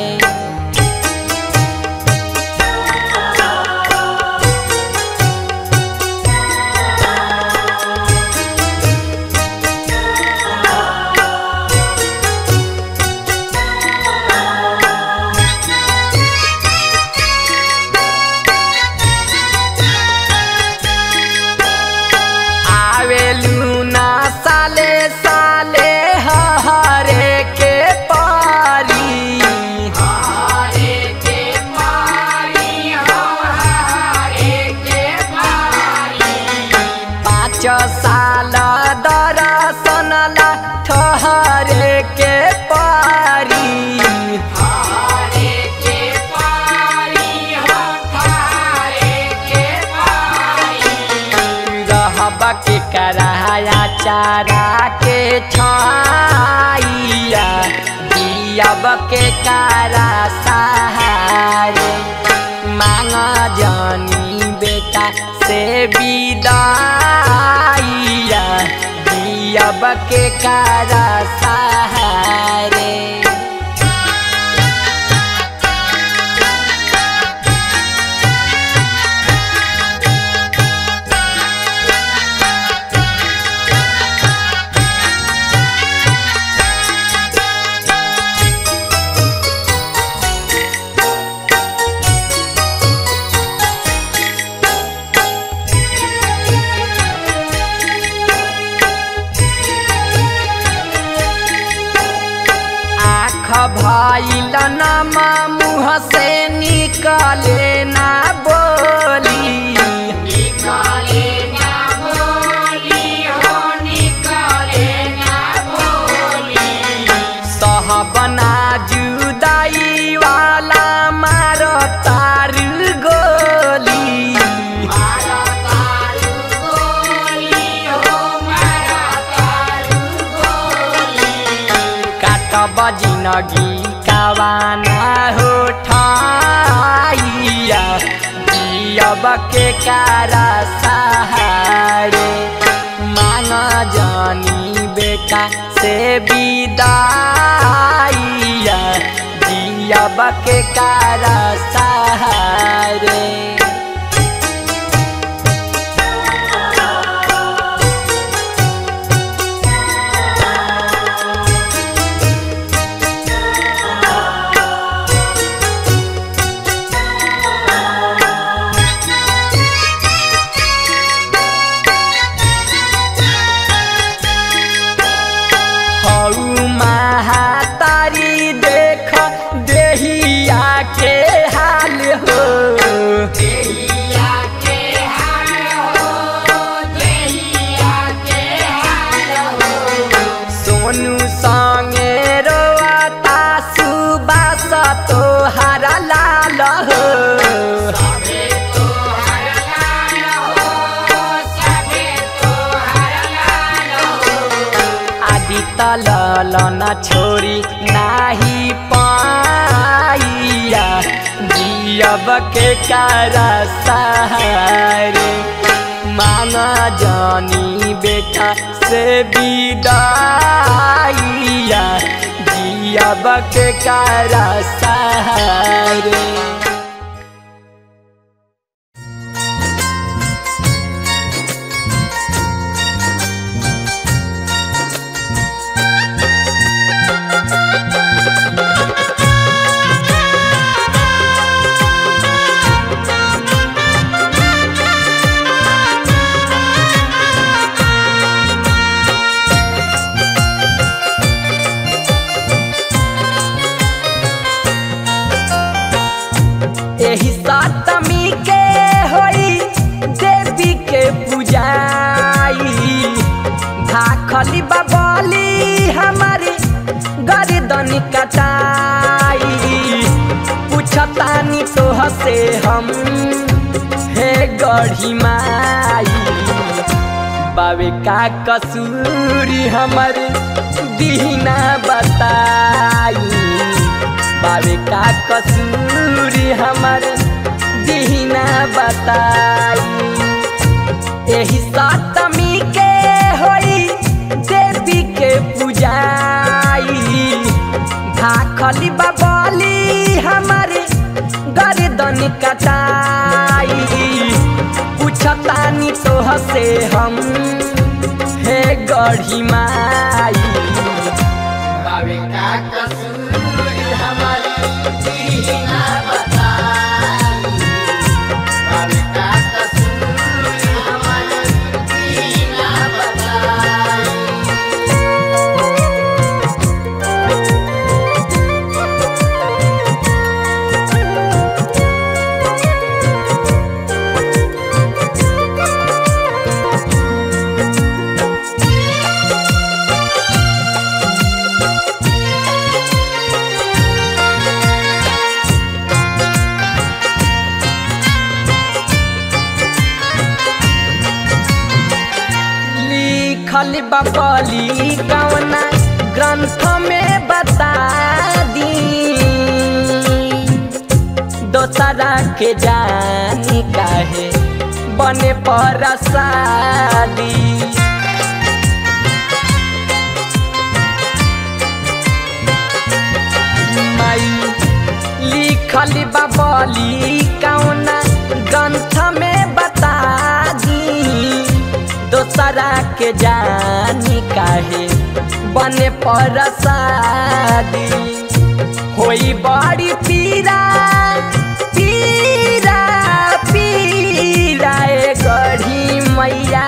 साल दरसनला ठहरे के पारी रहब के कराया चारा के छाइया जियब के कारा सहारे मांग जानी बेटा से विदाइया जियब के कारा सहारे भइल नामा मुँह से निकले ना बोली निकले ना बोली हो निकले ना बोली सहबना जुदाई वाला मारो तार गोली मारो तार गोली हो मारो तार गोली काटब जिंदगी कावाना हो ठाइया जियब के कारा सहारे मांग जानी बेटा से विदाइया जियब के कारा सहारे महातारी देख देहिया के हाल हो देहिया के हाल हो देहिया के हाल हो सोनू संगे रोता सुबास तोहर लाल हो ललन छोरी नाही पाइया जियब के कारा सहारे मांग जानी बेटा से विदाइया जियब के कारा सहारे से हम हे गढ़ी माई बाबे का कसूरी हमर दीना बताई बाबे का कसूरी हमर दीना बताई एही सप्तमी के होई देवी के पूजाई भाखली बाबली हमारे गर्दन कटाई पूछतानी तोह से हम हे गढ़ी माई बाबे का कसूरी हमारी दीना बताई बाबे का कसूरी हमारी दीना बताई। लिखल बबली कौना ग्रंथ में बता दी दोसरा के जानी काहे बने पर शादी माई लिखल बबली कौना ग्रंथ में बता दी दोसरा के जानी काहे बने पर शादी होई बड़ी पीरा पीरा पीरा ए गढ़ी मैया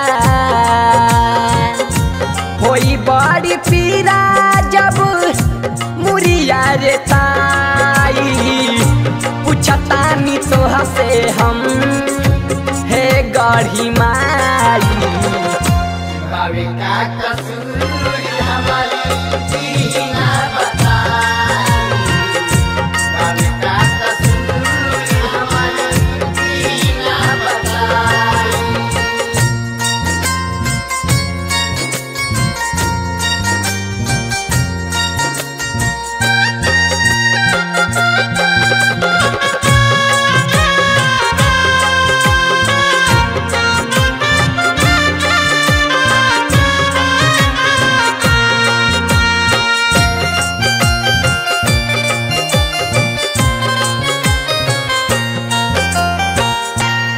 होई बड़ी पीरा जब मुरिया रे ताई पूछतानी तोह से हम हे गढ़ी माई बाबे का कसूरी हमारी दीना बताई बाबे का कसूरी हमारी दीना बताई।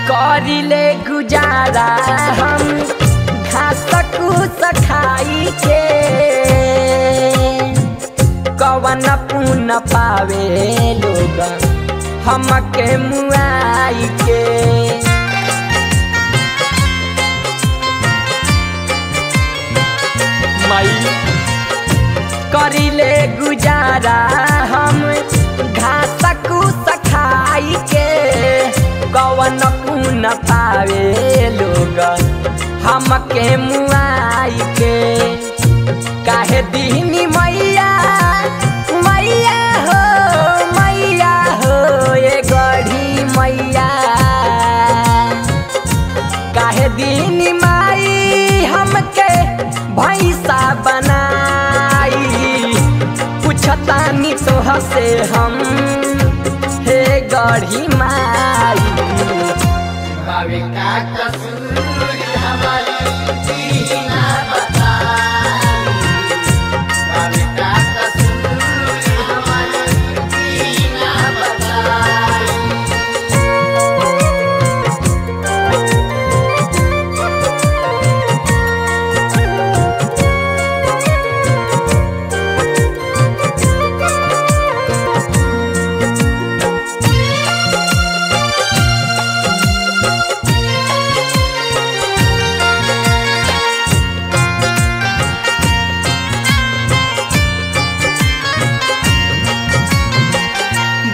करिले गुजारा हम घास कुस खाई के कवन पुन पावे लोग हमके मुआई के माई करिले गुजारा हम घास कुस खाई के कवन पुन पावे लोग हमके मुआई के काहे दीनी मैया मैया हो ये गढ़ी मैया काहे दीनी माई हमके भैंसा बनाई पूछतानी तोह से हम हे गढ़ी माई बाबे का कसूरी हमारी दीना बताई बाबे का कसूरी हमारी दीना बताई।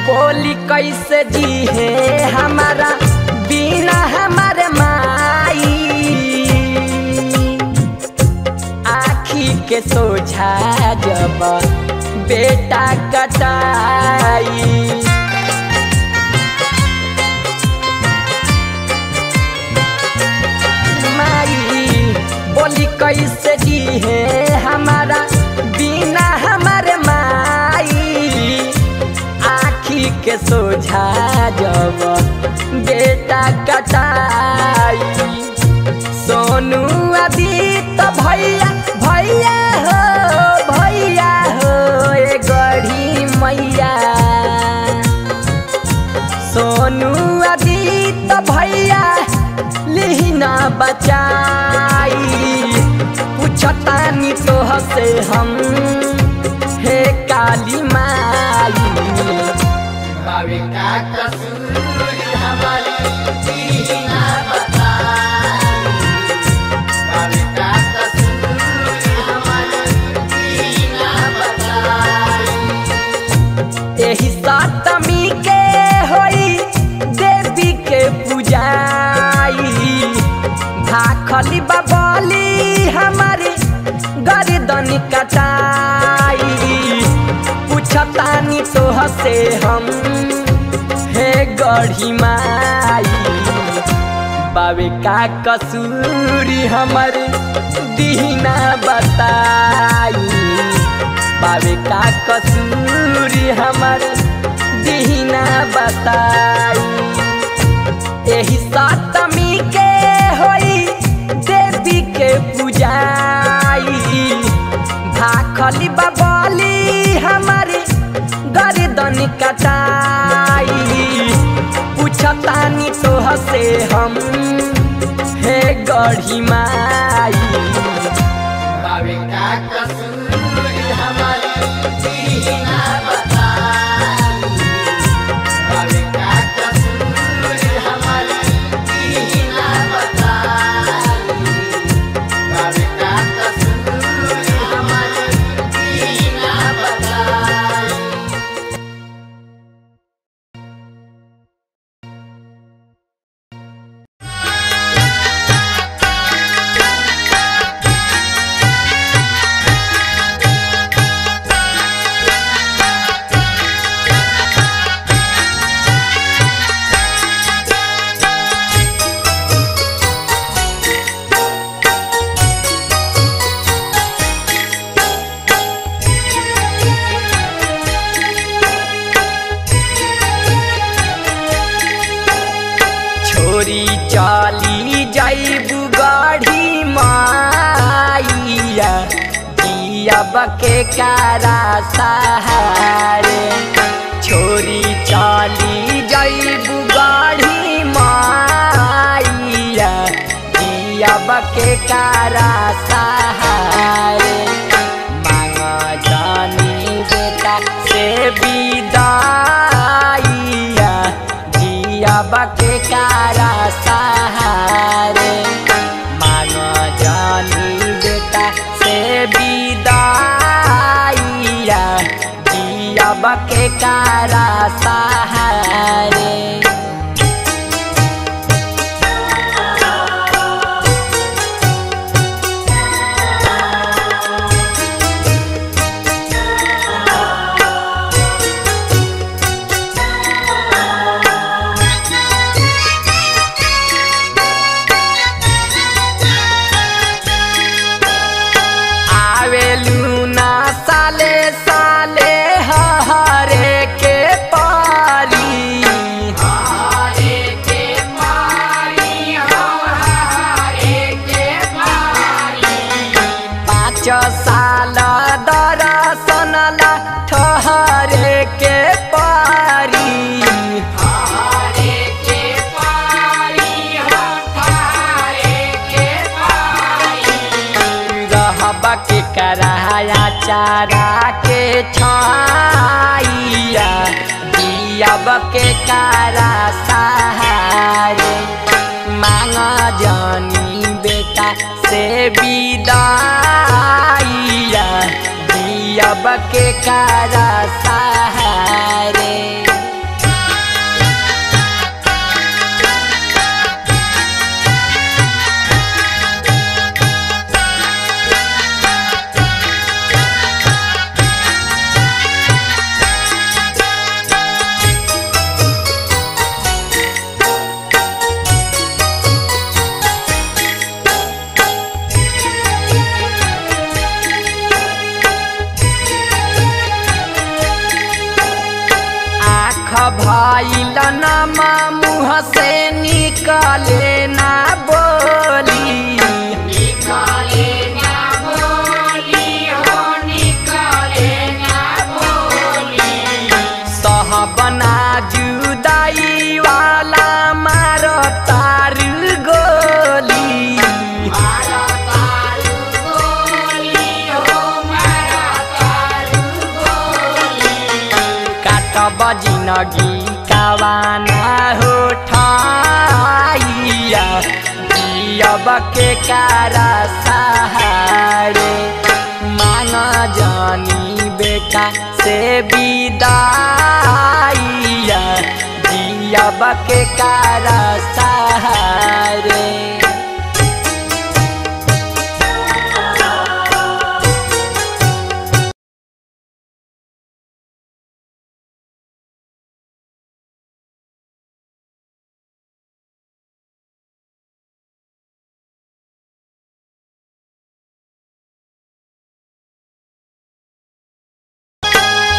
बोली कैसे जी है हमारा बिना हमारे माई आखी के सोझा जब बेटा कटाई के सोझा जब बेटा कटाई सोनू आदित्य भैया भैया हो ए गढ़ी मैया सोनू आदित्य भैया लिहिना बचाई पूछतानी तोह से हम हे काली माई बाबे का कसूर हमारी दीना बताई बाबे का कसूर हमारी दीना बताई एही सप्तमी के होई देवी के पूजाई भाखली बबली हमारी गर्दन कटाई पूछतानी तोह से हम हे गढ़ी माई बाबे का कसूरी हमर दीना बताई बाबे का कसूरी हमर दीना बताई एही सप्तमी के होई देवी के पूजाई भाखली बबली हमारी गर्दन कटाई पूछतानी तोह से हम हे गढ़ी माई बाबे का कसूर हमारी दीना बताई बाबे का कसूर हमारी दीना बताई बाबे का कसूर हमारी दीना बताई छोरी चली जाइबू गढ़ी माइया दियाब के कारा सहारे छोरी चली जाइबू गढ़ी माइया दियाब के कारा सहारे मांग जानी बेटा से विदाइया दियाब के कारा सहारे मांग जानी बेटा से विदाइया दियाब के कारा सहारे साले साले हरे के पारी हरे के पारी हरे के पारी 5 साल दर्शन ला ठहरे के पारी हरे के पारी हरे के पारी रहब के कराया चारा के छाइया दियाब के कारा सहारे मांग जानी बेटा से विदाइया दियाब के कारा सहारे भइल नमा मुँह से निकले ना बोली निकाले ना बोली हो निकाले ना बोली सहबना जुदाई वाला मारो तार गोली मारा तारू गोली हो मारा तारू गोली काटब जिनगी कावाना हो ठाइया जियब के कारा सहारे मांग जानी बेटा से विदाइया जियब के कारा सहारे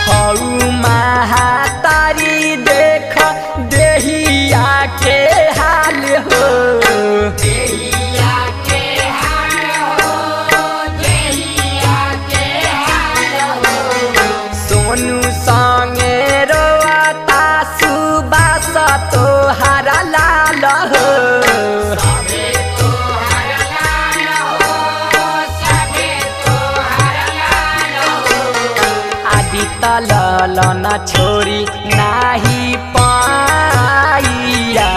हऊ महातारी देख देहिया के हाल हो देहिया के हाल हो देहिया के हाल हो सोनू संगे रोता सुबास तोहारा लाल हो सबे तोहर लाल हो सबे तोहर लाल हो आदि तलन छोड़ी नाही पाइया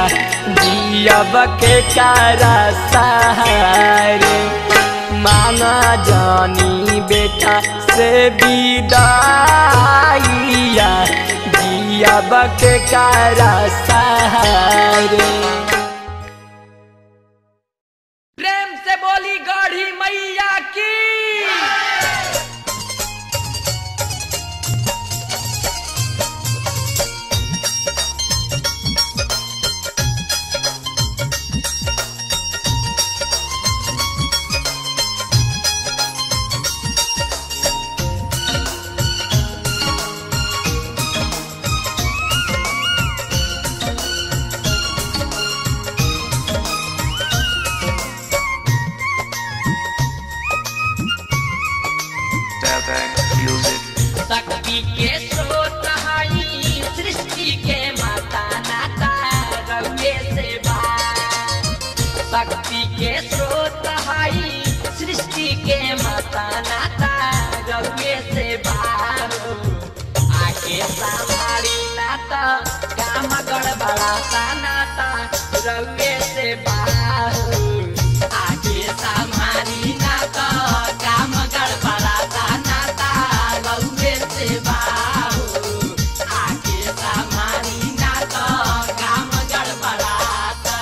जियब के कारा सहारे मांग जानी बेटा से विदाइया जियब के कारा सहारे प्रेम से बोली गढ़ी मैया की शक्ति के स्रोत हई सृष्टि के माता नाता रउए से बा शक्ति के स्रोत हई सृष्टि के माता नाता रउए से बा आगे संभारी नाता काम गड़बड़ाता नाता रउए से बा आगे संभारी नाता काम गड़बड़ाता नाता रउए से बा आगे संभारी नाता काम गड़बड़ाता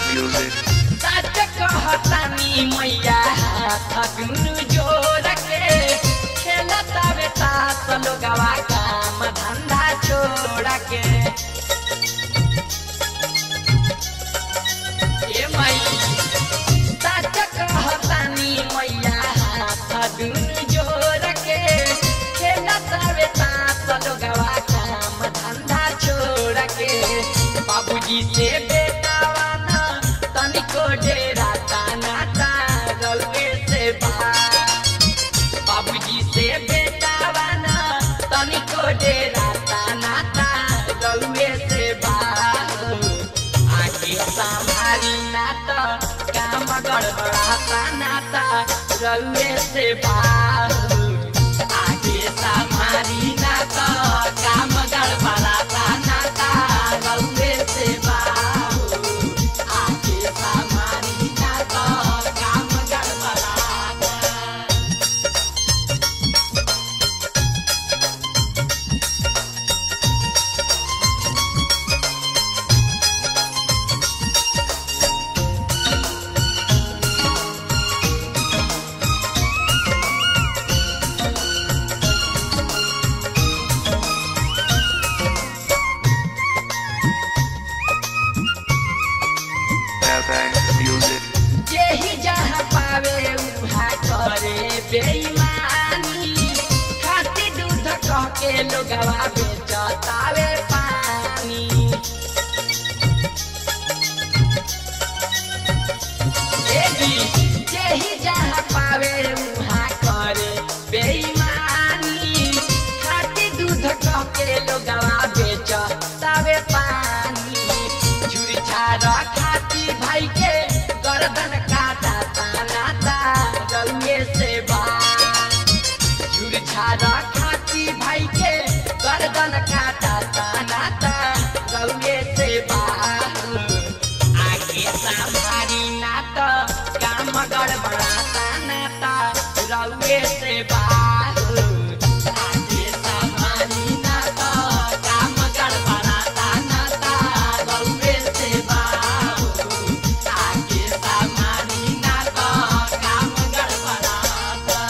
सच कहतानी मैया थकनु जोर के खेलता बेटा लोगवा काम धंधा छोड़ के ए मई सच कहतानी मैया थकनु जोर के खेलता बेटा लोगवा काम धंधा छोड़ के बाबूजी से बेटा तनिको डेरा नाता रउए से बा बाबूजी से बेटा बना तनिको डेरा नाता रउए से बा आगे संभारी नाता काम गड़बड़ाता नाता रउए से बा आगे संभारी नाता काम गड़बड़ाता नाता रउए से बा लोगवा बेचतावे पानी। जेही जहाँ पावे उहाँ करे बेईमानी, खाटी दूध कह के लोगवा बेचतावे पानी। झुरझारा खाती भाई के गर्दन काटा तानाता रउए से बा। झुरझारा खाती भाई के गर्दन काटा तानाता रउए से बा। आगे संभारी नाता काम गड़बड़ाता नाता रउए से बा। आगे संभारी नाता काम गड़बड़ाता नाता रउए से बा। आगे संभारी नाता काम गड़बड़ाता।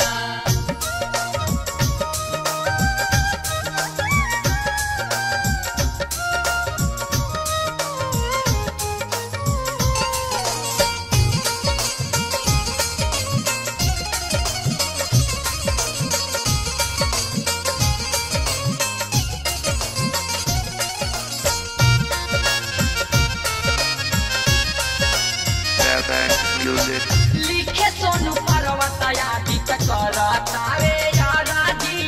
लिखे सोनू पर्वतया बीच करतावे याराजी,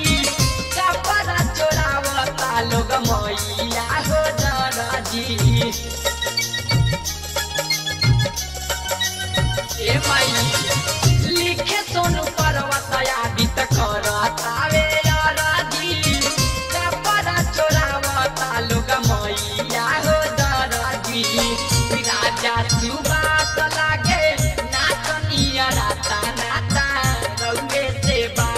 कपड़ा चोरावता लोग मैया हो जराजी। ए माई लिखे सोनू पर्वतया बीच करतावे याराजी, कपड़ा चोरावता लोग मैया हो जराजी। राजा सुबात लागे नाचनिया राता नाता रउए से बा।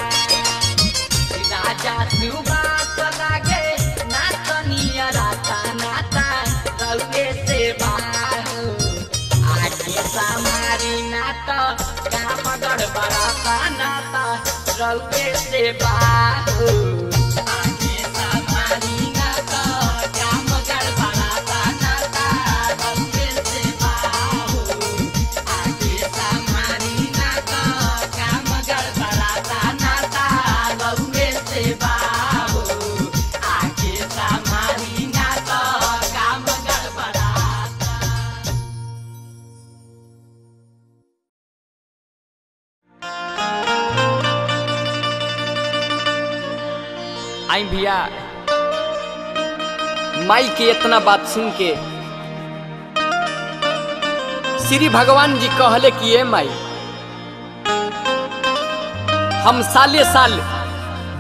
राजा सुबात लागे नाचनिया राता नाता रउए से बा। आगे समारी नाता काम गड़बड़ाता नाता रउए से बा। आगे समारी नाता काम गड़बड़ाता नाता रउए से बा। आगे समारी नाता काम गड़बड़ाता नाता रउए से बा। आगे समारी नाता काम गड़बड़ाता। आई भैया माई के इतना बात सुन के श्री भगवान जी कहले कि ये माई हम साले साल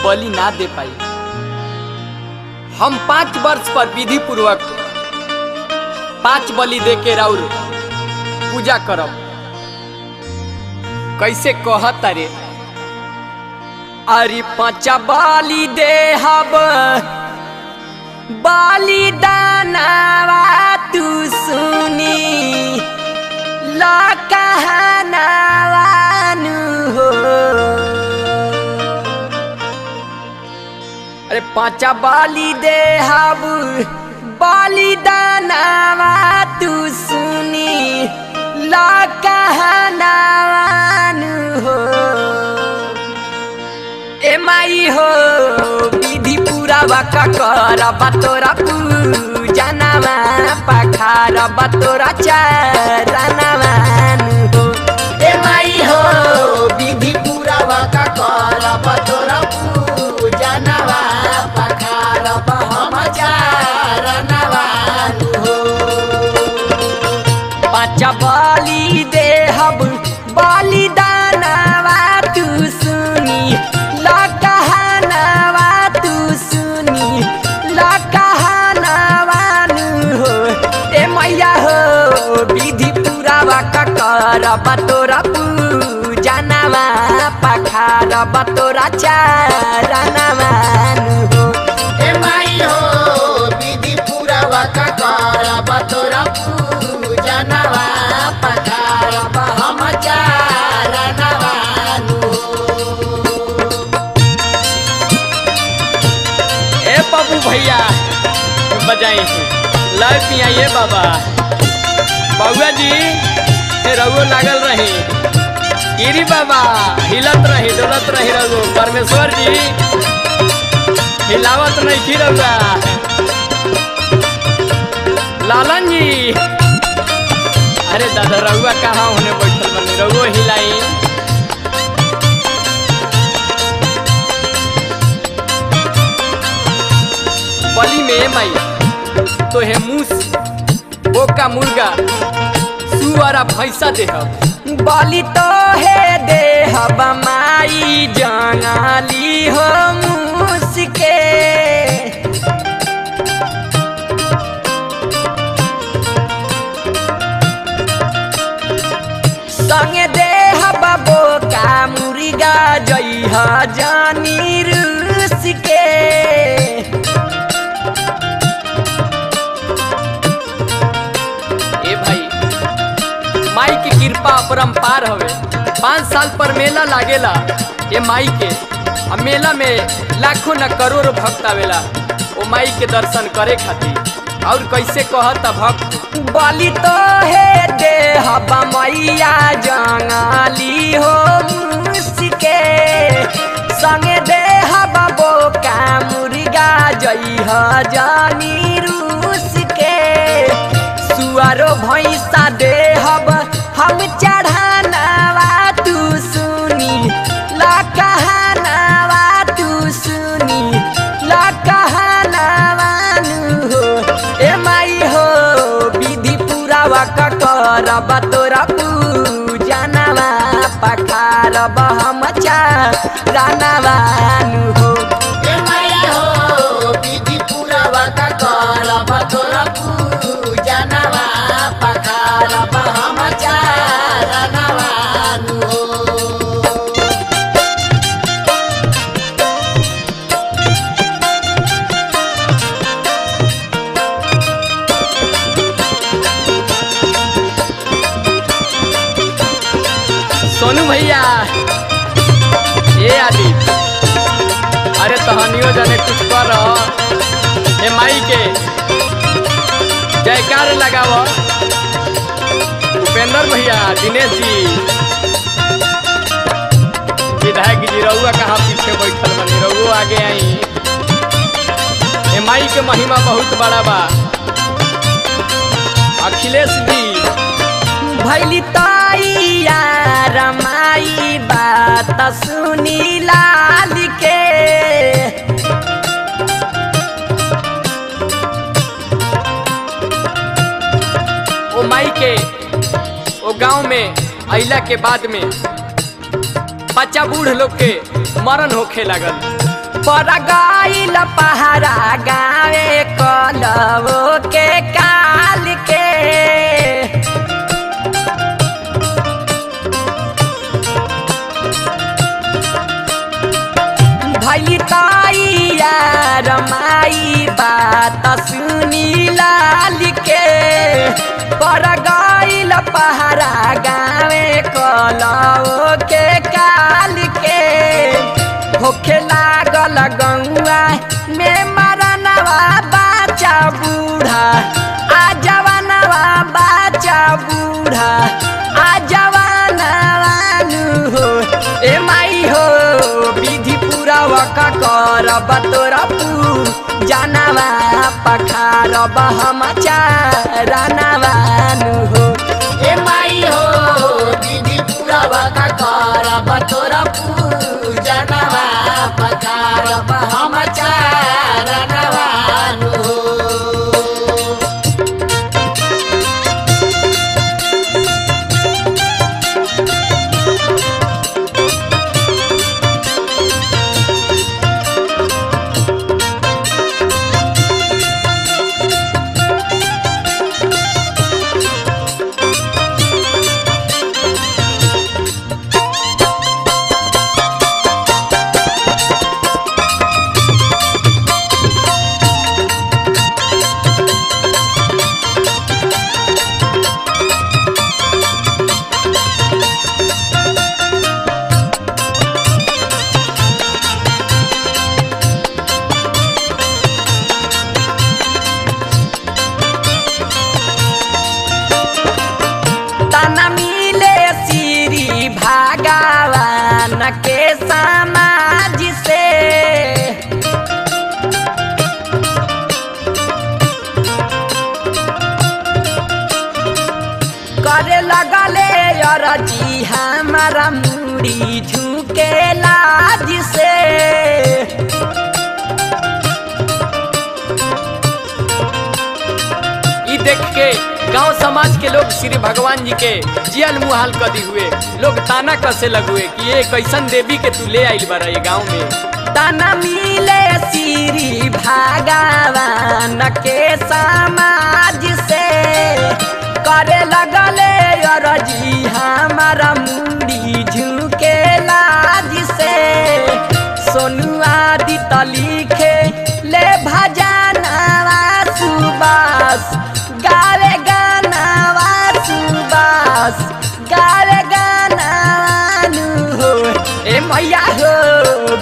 बलि ना दे पाई, हम 5 वर्ष पर विधि पूर्वक 5 बलि दे के राउर पूजा करब। कैसे कहता रे? अरे 5 बलि देहब बलि दानवा तू सुनी ला कहनावानु हो। अरे 5 बलि देहब बलि दानवा तू सुनी ला कहनावानु हो। ए माई हो विधि पूरा वाका करबा तोरा पूजनवा पखारबा तोरा चरणवन हो। ए माई हो विधि पूरा वाका करबा तोरा पूजनवा पखारबा हम चरणवन हो। 5 बलि देहब बलि दानवा तू सुनी ला कहनावा तू सुनी ला कहनावानु हो। ए मैया हो विधि पूरा वाका करबा तोरा पूजनवा पखारबा तोरा चरणवन हो। ए माई हो विधि पूरा वाका करबा तोरा पूजनवा पखारबा हम चरणवन हो। ए बाबू भैया बजाई लाइव पियाइए बाबा। बउआ जी रघु लागल रही गिरी बाबा हिलत रही डोलत रही रघु परमेश्वर जी हिलावत नहीं की रहुआ लालन जी। अरे दादा रहुआ कहाँ होने बैठल बनी रहुआ हिलाई। बली में माई तो है मूस बोका मुर्गा सुअरा भैंसा देह बलि तो है देह बमाई जंगाली हो मुसके संगे देह बबो का मुर्गा जइह जानी रूस के माई की कृपा अपरंपार हवे। 5 साल पर मेला लागेला ये माई के। अब मेला में लाखों न करोड़ों भक्त आवेला वो माई के दर्शन करे खातिर। और कैसे कहता भक्त बलि तो है देह बमैया जंगाली हो मुसके संगे देह बबो का मुर्गा जइह जानी रूस के सुअरो भैंसा देहब हम चढ़ानवा तू सुनी ला कहनावा तू सुनी ला कहनावानु हो ए माई हो विधि पुरावा करब तोरा पूजनवा पखारब हम चारनवानु हो ए माई हो विधि पुरावा करब तोरा पूजनवा पखारब हम चारनवानु हो। सोनू भैया ये आदि अरे तहनियो जाने कुछ कर हे माई के जयकार लगाव। उपेंद्र भैया दिनेश जी विधायक जी रहुआ कहाँ पीछे बैठल बनी रहुआ आगे आई। हे माई के महिमा बहुत बड़ा बा। अखिलेश जी भैली तैया रमाई बात सुनी लाल के ओ माई के ओ गांव में अइला के बाद में बच्चा बूढ़ लोग के मरण होखे लागल। पर गइल पहाड़ा गावे कलवो के काल के भैली तैया रमाई बात सुनी लाल के पर गइल पहाड़ा गावे कलवो के काल के होखे लागल गौआ में मरनवा बाचा बूढ़ा आ जवानवा बाचा बूढ़ा आ जवानवानु हो ए माई हो विधि पुरावा करब तोरा पूजनवा पखारब हम चारनवानु हो ए माई हो विधि पुरावा करब तोरा पूजनवा पखारब हम चारनवानु हो। अरजी हमारा मुड़ी झुके लाज से। देख के गांव समाज के लोग श्री भगवान जी के जियल मुहाल कदी हुए, लोग ताना कसे लगुए कि ये कैसन देवी के तू ले आइल बारा ये गांव में। ताना मिले श्री भगवान के समाज से, करे लगले अरजी हमारा मुंडी झुके लाज से। सोनुआ दी लिखे ले भजनवा सुबास, गावे गानावा सुबास, गावे गानानु हो। ए मैया हो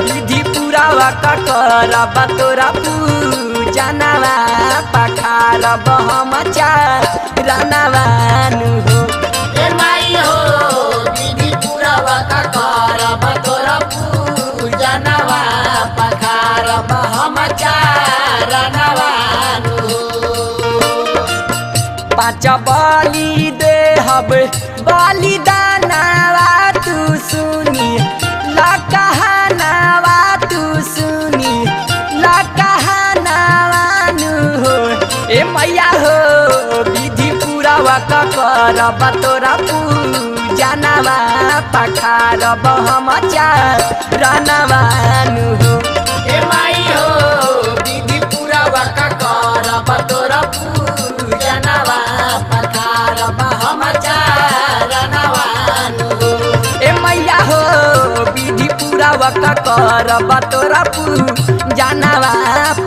विधि पुरावा करब तोरा पूजनवा, पखारब हम चारनवानु हो। ए माई हो विधि पुरावा करब तोरा पूजनवा, पखारब हम चारनवानु हो। पाँच बलि देहब बलिदानवा तू सुनी, लकहनावा तू सुनी, लकहनावानु हो। ए मैया हो विधि पुरावा करब तोरा पूजनवा, पखारब हम चारनवानु हो। ए माई हो विधि पुरावा करब तोरा पूजनवा, पखारब हम चारनवानु हो। ए मैया हो विधि पुरावा करब तोरा पूजनवा,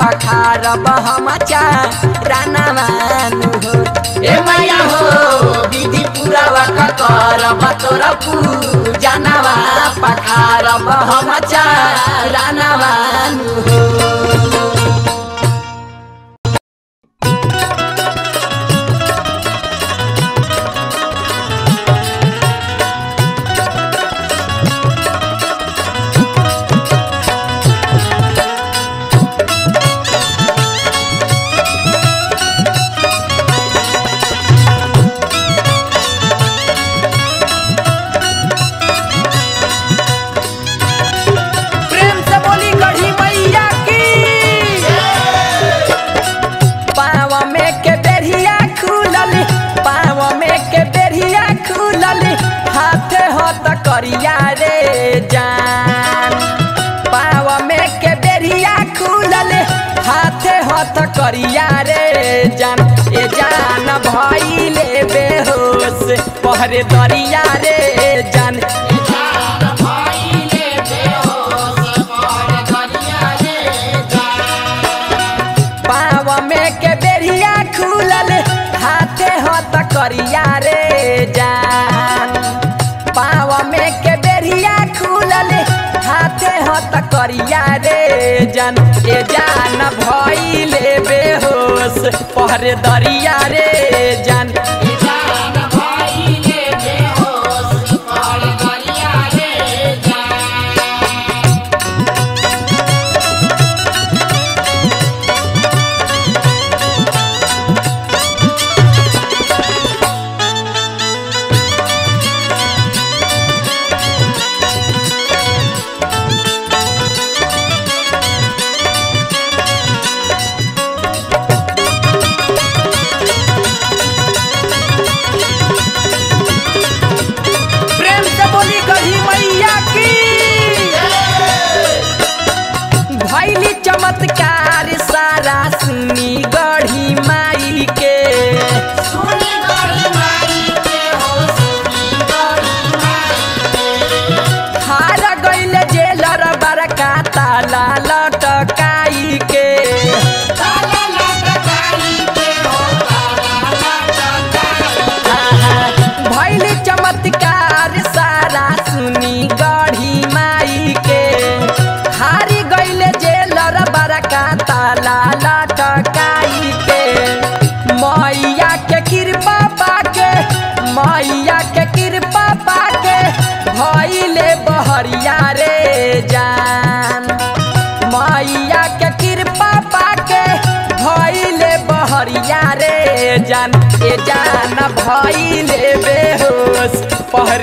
पखारब हम चारनवानु हो। ए मैया हो विधि पुरावा करब तोरा पूजनवा, पखारब हम चारनवानु हो। करिया रे जान, पाव में के बेरिया खुलल, हाथे हाथ करिया रे जान। ए जान भइले बेहोश पहरे दरिया रे जान, पाव में के बेरिया खुलल, हाथे हाथ करिया रे जान। पाव में के बेरिया खुलल, हाथे हाथ करिया रे जान। ए जान भइले बेहोश पहरे दरिया रे जान, चमत्कार सारा सुनी गढ़ी माई के। हार गइल जेलर बड़का ताला लटकाई के। भइल चमत्कार सारा सुनी गढ़ी माई के। हारी गइल जेलर बड़का ताला लटकाई के। मैया के कृपा पाके, मैया के कृपा पाके भइले बहरिया रे जान। मैया के कृपा पाके भइले बहरिया रे जान। ए जान भइले बेहोश पहर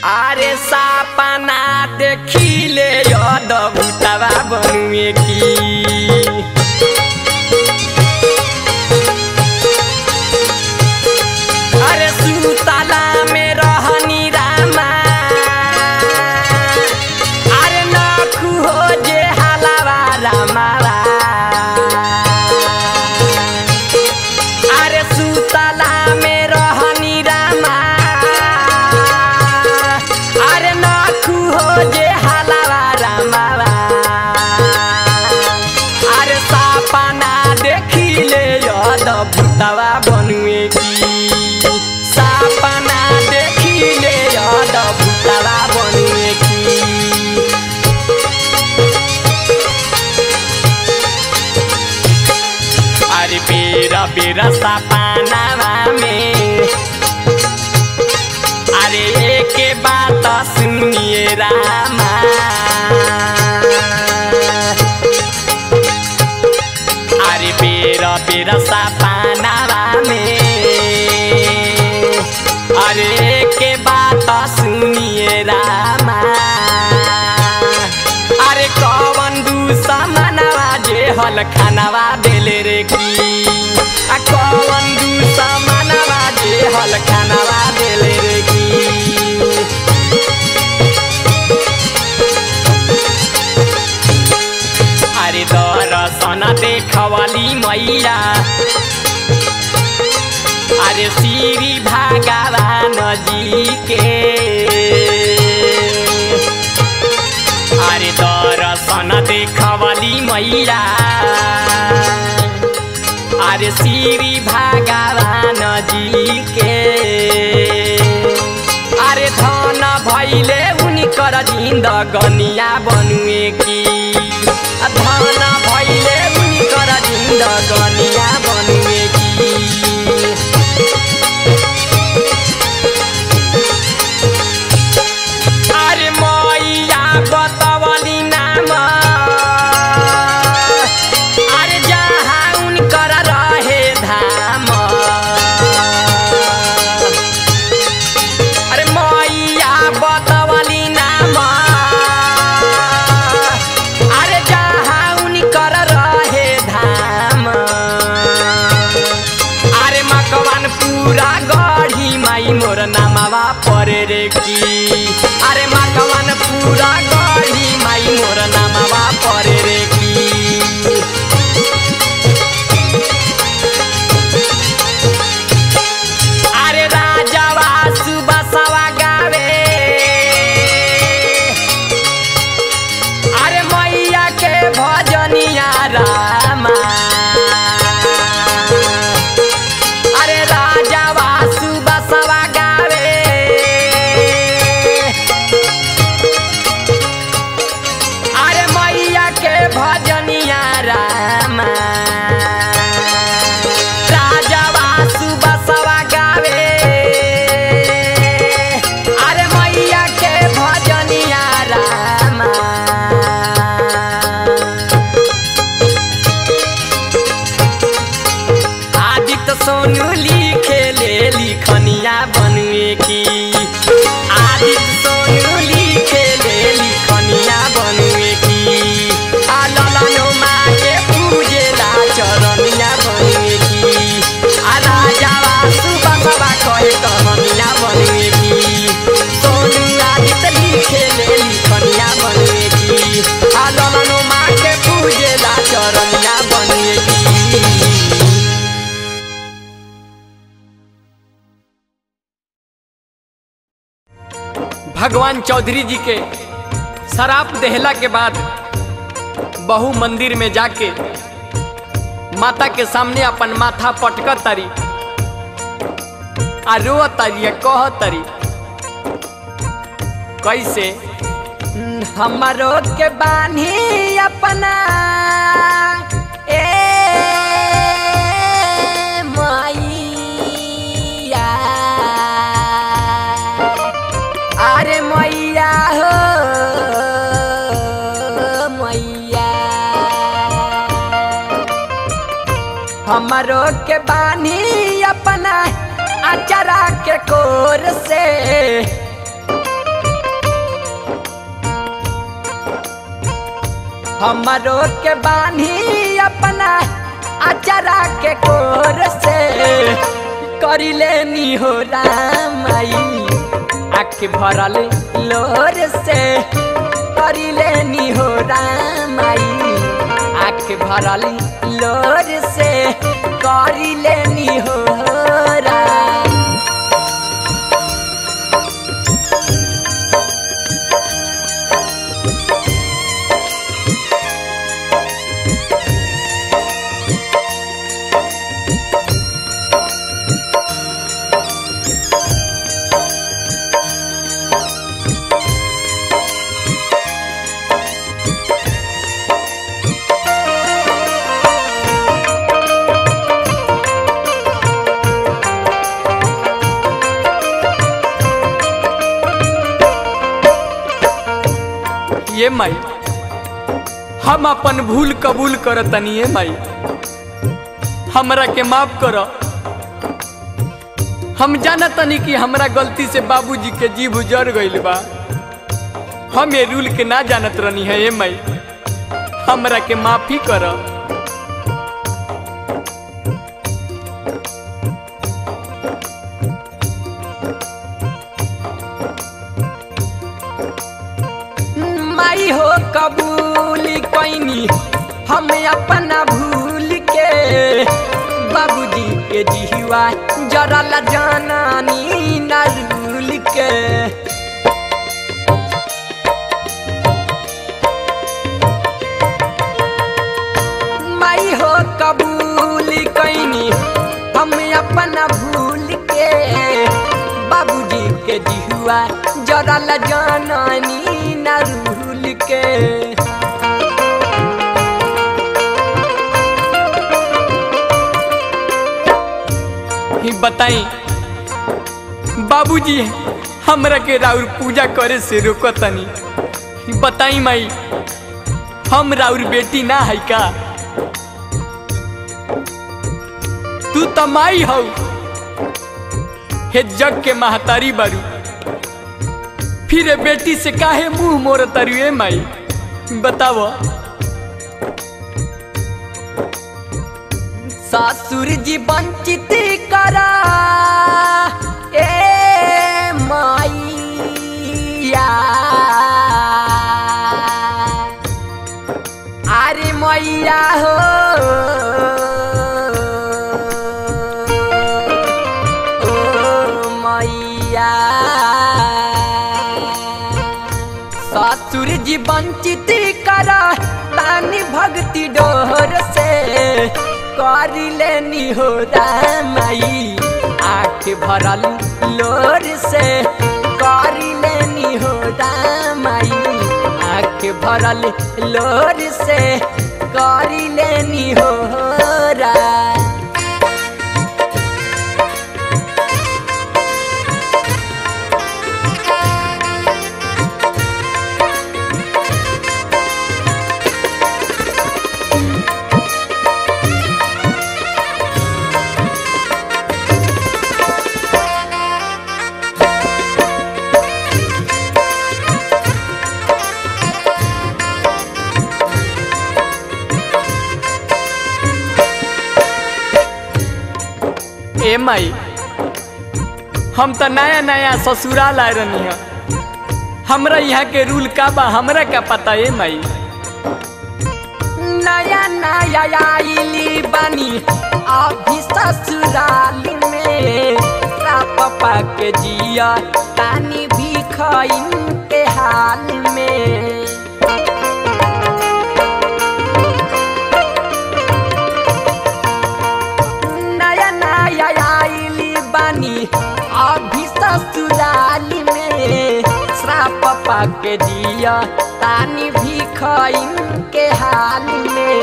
अरे सपना देखिले अद्भुतवा बनुए की अरे सुतला में रहनी रामा अरे नखु हो जे हलावा रामावा अरे सुतला में रहनी रामा अरे नखु हो जे हलावा रामावा अरे सपना देखिले अद्भुतवा बनुए की सपना देखिले अद्भुतवा बनुए की अरे बेरा बेरा सपनावा में अरे एक बात सुनिए रामा अरे बेरा बेरा सपनावा में अरे के बात सुनिए रामा अरे कवन दुश्मनवा जे हल खानावा देले रे की कवन दुश्मनवा जे हल खानावा देले रे की अरे दर्शन देखवली मैया अरे श्री भगवान जी के अरे दर्शन देखवली मैया अरे श्री भगवान जी के अरे धन भैले उनकर जिंदगनिया बनुए की धन भैले उनकर जिंदगनिया बनुए की अरे मैया बतवली नाम अरे जहाँ उनकर रहे धाम अरे मैया बतवली नाम अरे जहाँ उनकर रहे धाम अरे मकवान पूरा गढ़ी माई मोर नामवा परे रे की अरे मकवान पूरा गढ़ी माई मोर नामवा परे रे की अरे राजावा सुबसवा गावे अरे मैया के भजनिया रामा अरे राजावा सुबसवा गावे अरे मैया के भजनिया रामा राजावा सुबसवा गावे अरे मैया के भजनिया रामा आदित्य सोनू लिखे ले लिखनिया बनुए की आदित्य सोनू लिखे ले लिखनिया बनुए की आ ललनो माँ के पूजेला चरनिया बनुए की आ राजावा सुबसवा कहे कहनिया बनुए की सोनू आदित्य लिखे ले लिखनिया बनुए की आ ललनो माँ के पूजेला चरनिया बनुए की भगवान चौधरी जी के शराब देहला के बाद बहू मंदिर में जाके माता के सामने अपन माथा पटक तरी आ रो तरी कह तरी कैसे हमारो के बानी अपना ए मैया अरे मैया हो मैया हमारो के बानी अपना अचरा के कोर से हमरो के बानी अपना अचरा के कोर से करी लेनी हो रामाई आँख भरल लोर से करी लेनी हो रामाई आँख भरल लोर से करी लेनी हो राम। ये माई हम अपन भूल कबूल करतनी ये माई हमरा के माफ कर। हम जानतनी कि हमरा गलती से बाबूजी के जीभ उजड़ गइल बा। हम ये रूल के ना जानत रहनी है ये माई हमरा के माफी कर। माई हो कबूल कैनी हम अपना भूल के बाबूजी के जिहुआ जरल जानानी नरूल के। माई हो कबूल कैनी हम अपना भूल के बाबूजी के जिहुआ जरल जानानी नरूल के। बताई बाबूजी हमरा के राउर पूजा करे से रोकतनी। बताई माई हम राउर बेटी ना है का? तू तो माई हो हे जग के महतारी बारू फिर बेटी से काहे मुंह मोर तरुए माई बताव। ससुर जी वंचित करा ए मैया अरे मैया हो ओ मैया ससुर जी वंचित करा तानी भक्ति डोर से करी लेनी हो रामाई आँख भरल लोर से करी लेनी हो रामाई आँख भरल लोर से करी लेनी हो राम। ए माई हम तो नया नया ससुराल आए रहनी है हमरा यहाँ के रूल का बा हमरा क्या पता है माई। नया नया आइली बानी अभी ससुराल में पापा के जिया तानी भी खइन के हाल में। नया नया आइली बानी अभी ससुराल में पापा के जिया तानी भी खइन के हाल में।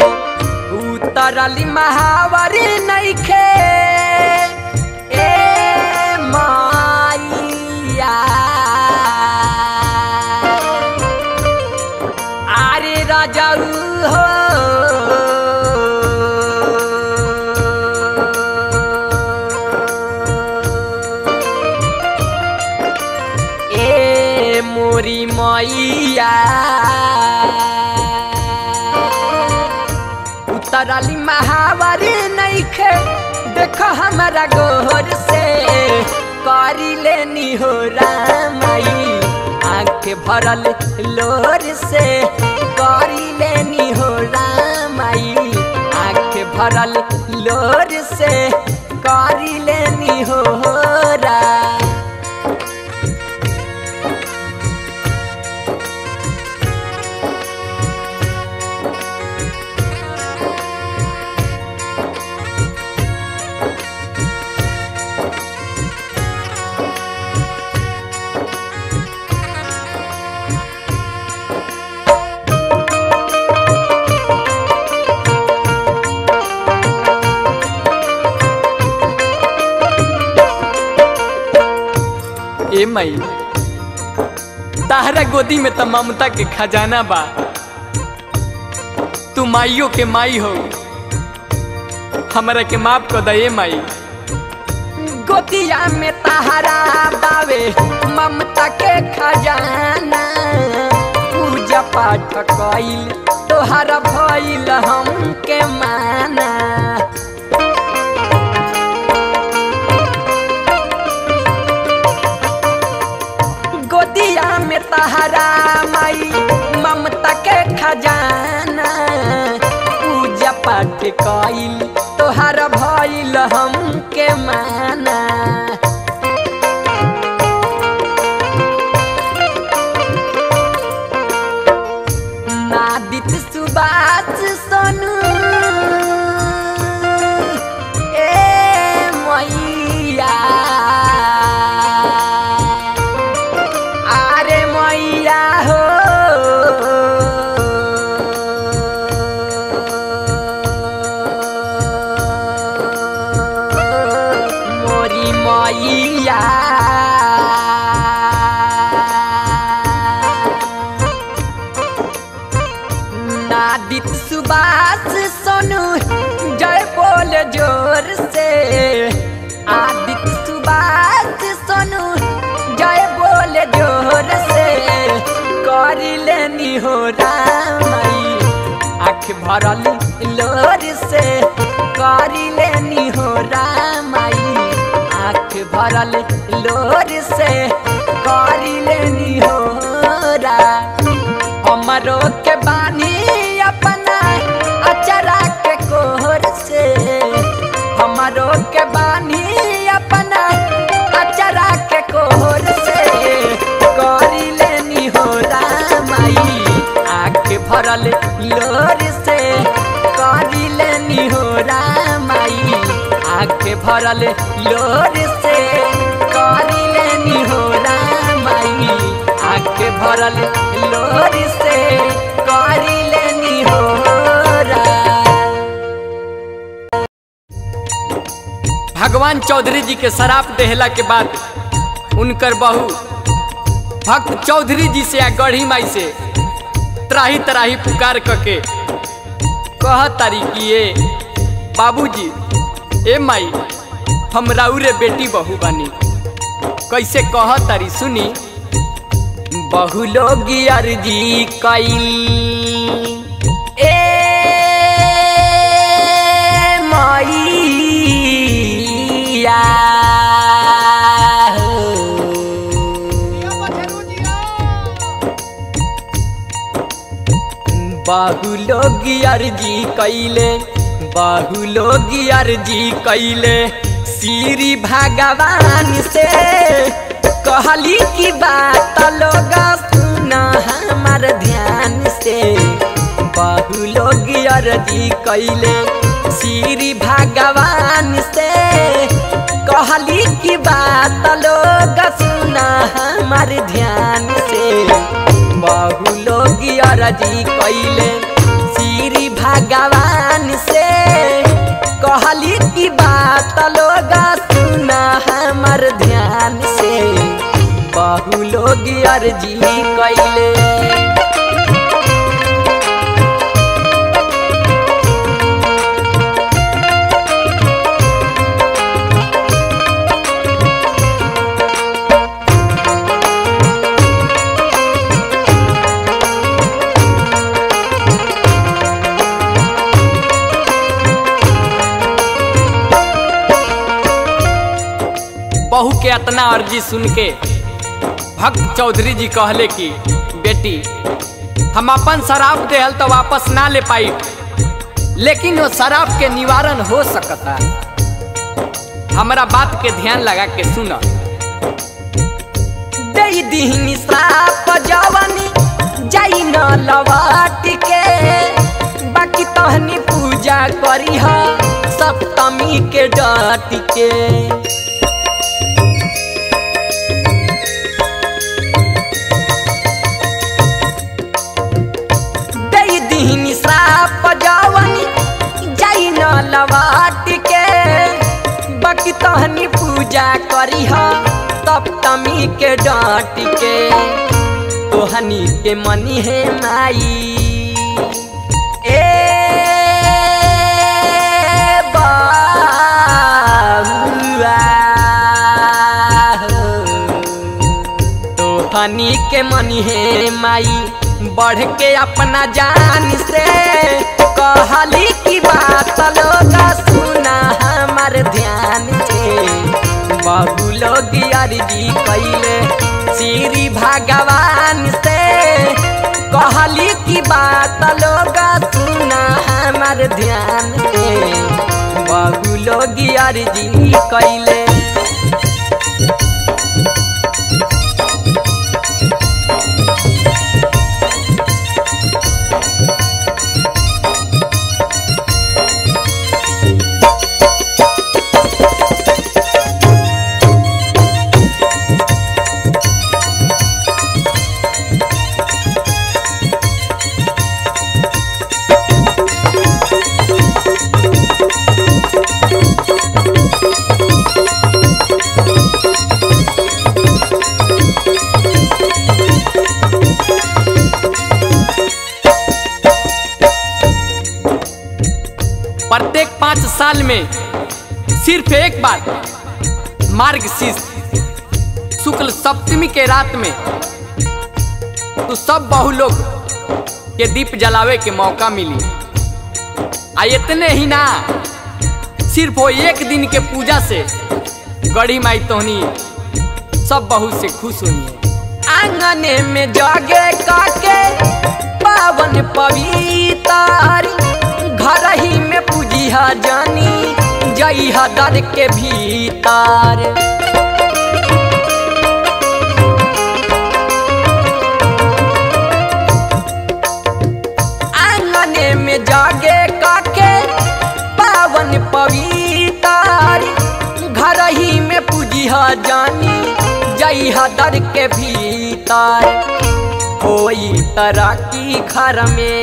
उतरली महावरी नइखे ए माइया अरे राजाऊ हो ए मोरी मैया उतरली महावारी नइखे देखो हमारा गोर से करी लेनी हो रामाई आँख भरल लोर से करी लेनी हो रामाई आँख भरल लोर से करी लेनी हो रा। ए माई ताहरा गोदी में तो ममता के खजाना बा तू माइयों के माई हो हमरा के माफ कर दे ए माई। गोदिया में ताहरा बावे ममता के खजाना पूजा पाठ कइल तोहरा भइल हमके माना गोदिया में ताहरा माई ममता के खजाना पूजा पाठ कइल तोहरा भइल हमके माना नादित सुबास सोनू ए मैया आरे मैया हो मोरी मैया नादित सुबास सोनू जय बोल जोर से आदित्य सुबास सोनू जय बोल जोर से करी लेनी हो रामाई आँख भरल लोर से करी लेनी हो रामाई आँख भरल लोर से करी लेनी हो रा। हमरो के बानी अपना अचरा के कोहर से हमरो के बानी अपना अचरा के कोहर से करी लेनी हो रामाई आँख भरल लोर से करी लेनी हो रामाई आँख भरल लोर से करी लेनी हो रामाई आँख भरल लोर से करी लेनी हो रा। भगवान चौधरी जी के शराप देहला के बाद उनकर बहू भक्त चौधरी जी से या गढ़ी माई से त्राही तराही पुकार करके कह तारी कि ये बाबूजी ए माई हम राउरे बेटी बहू बानी कैसे कह तारी सुनी। बहु लोग अर्जी कइल ए मैया बहु लोग अर्जी कइले बहु लोग अर्जी कइले श्री भगवान से कहली की बात लोग सुना हमार ध्यान से बहु लोग अर्जी कइले श्री भगवान से कहली की बात लोग सुना हमार ध्यान से बहु लोग अर्जी कइले श्री भगवान से कहली की बात लोग सुना हमार ध्यान से बहु लोग अर्जी कइले। के इतना अर्जी सुन के भक्त चौधरी जी कहले कि बेटी हम अपन शराब देहल तो वापस ना ले पाई, लेकिन वो शराब के निवारण हो सकता। हमारा बात के ध्यान लगा के सुना। दई दीनी श्राप जवानी जाई न लवाट के, बाकी तहनी पूजा करी हा सप्तमी के डाट के। दई दीनी श्राप जवानी जाई न लवाट के, बाकी तहनी पूजा करी हा सप्तमी के डाट के। तोहनी के मनी है माई ए बाबुआ, तोहनी के मनी है माई बढ़ के अपना जान से कहली की बात लोग सुना हमार ध्यान से। बाबू लोग अर्जी कैले श्री भगवान से कहली की बात लोग सुना हमार ध्यान से। बाबू लोग अर्जी कैले प्रत्येक 5 साल में सिर्फ एक बार मार्गशीर्ष शुक्ल सप्तमी के रात में तो सब बहु लोग के दीप जलावे के मौका मिली। आ इतने ही ना, सिर्फ वो एक दिन के पूजा से गढ़ी माई तोहनी सब बहु से खुश हुई है। आंगने में जागे काके पावन पवित्र, घर ही में पूजी हा जानी जई हा दर के भीतर। आंगने में जागे काके पावन पवित्र, घर ही में पूजी हा जानी जई हा दर के भीतर। कोई तरह की घर में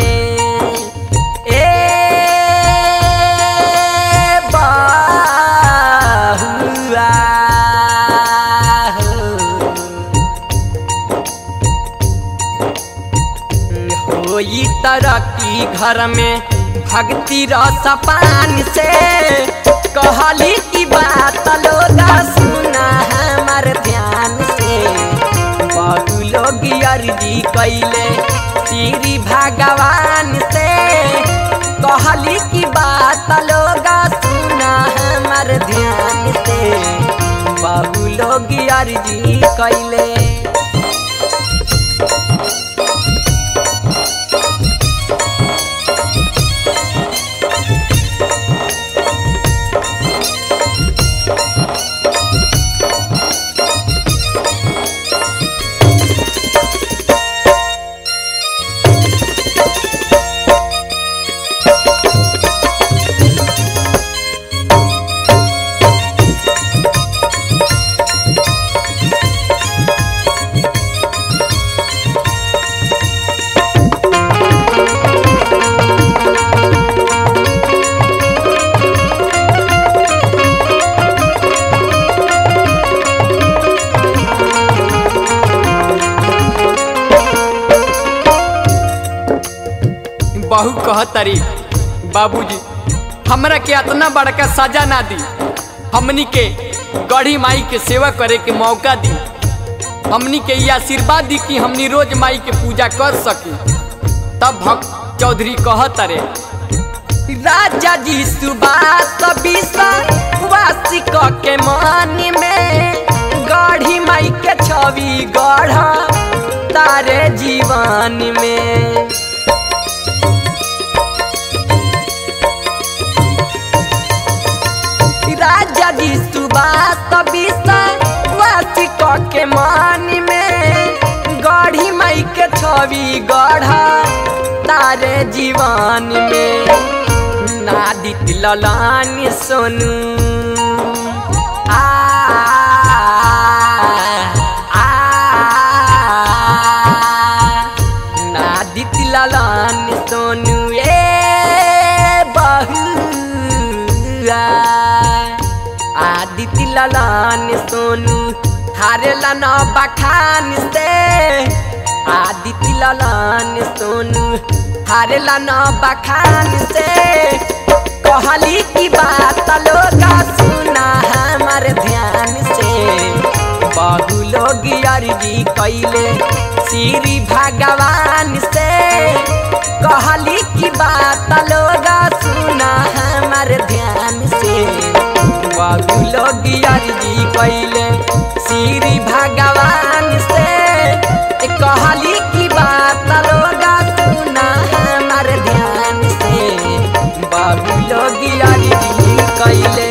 कोई तरह की घर में भक्ति रस पान से कहली की बात लोग सुना हमार ध्यान से। बाबू लोग अर्जी कैले श्री भगवान से कहली की बात लोग सुना हमार ध्यान से। बाबू लोग अर्जी कैले बहू कहतरी बाबूजी हमरा के इतना बड़का सजा ना दी, हमनी के गढ़ी माई के सेवा करे के मौका दी। हमनी के ये आशीर्वाद दी कि हमनी रोज माई के पूजा कर सकी। तब भक्त चौधरी कहतरे राजा जी सुबास वासी के मन में गढ़ी माई के छवि गढ़ तारे जीवन में। राजा जी सुबास वासी के मान में गढ़ी माई के छवि गढ़ तारे जीवन में। नादित ललानी सोनू नादित ललानी सोनू बहुआ आदित्य ललान सोनू हारेला न बखान से। आदित्य ललान सोनू हारेला न बखान से। कहली की बात लोग सुना हमारे ध्यान से। बहु लोग अर्जी कैले श्री भगवान से। कहली की बात लोग सुना हमारे ध्यान से। बहु लोग अर्जी कैले श्री भगवान से। कहली की बात लोग सुना हमारे ध्यान से। बहु लोग अर्जी कैले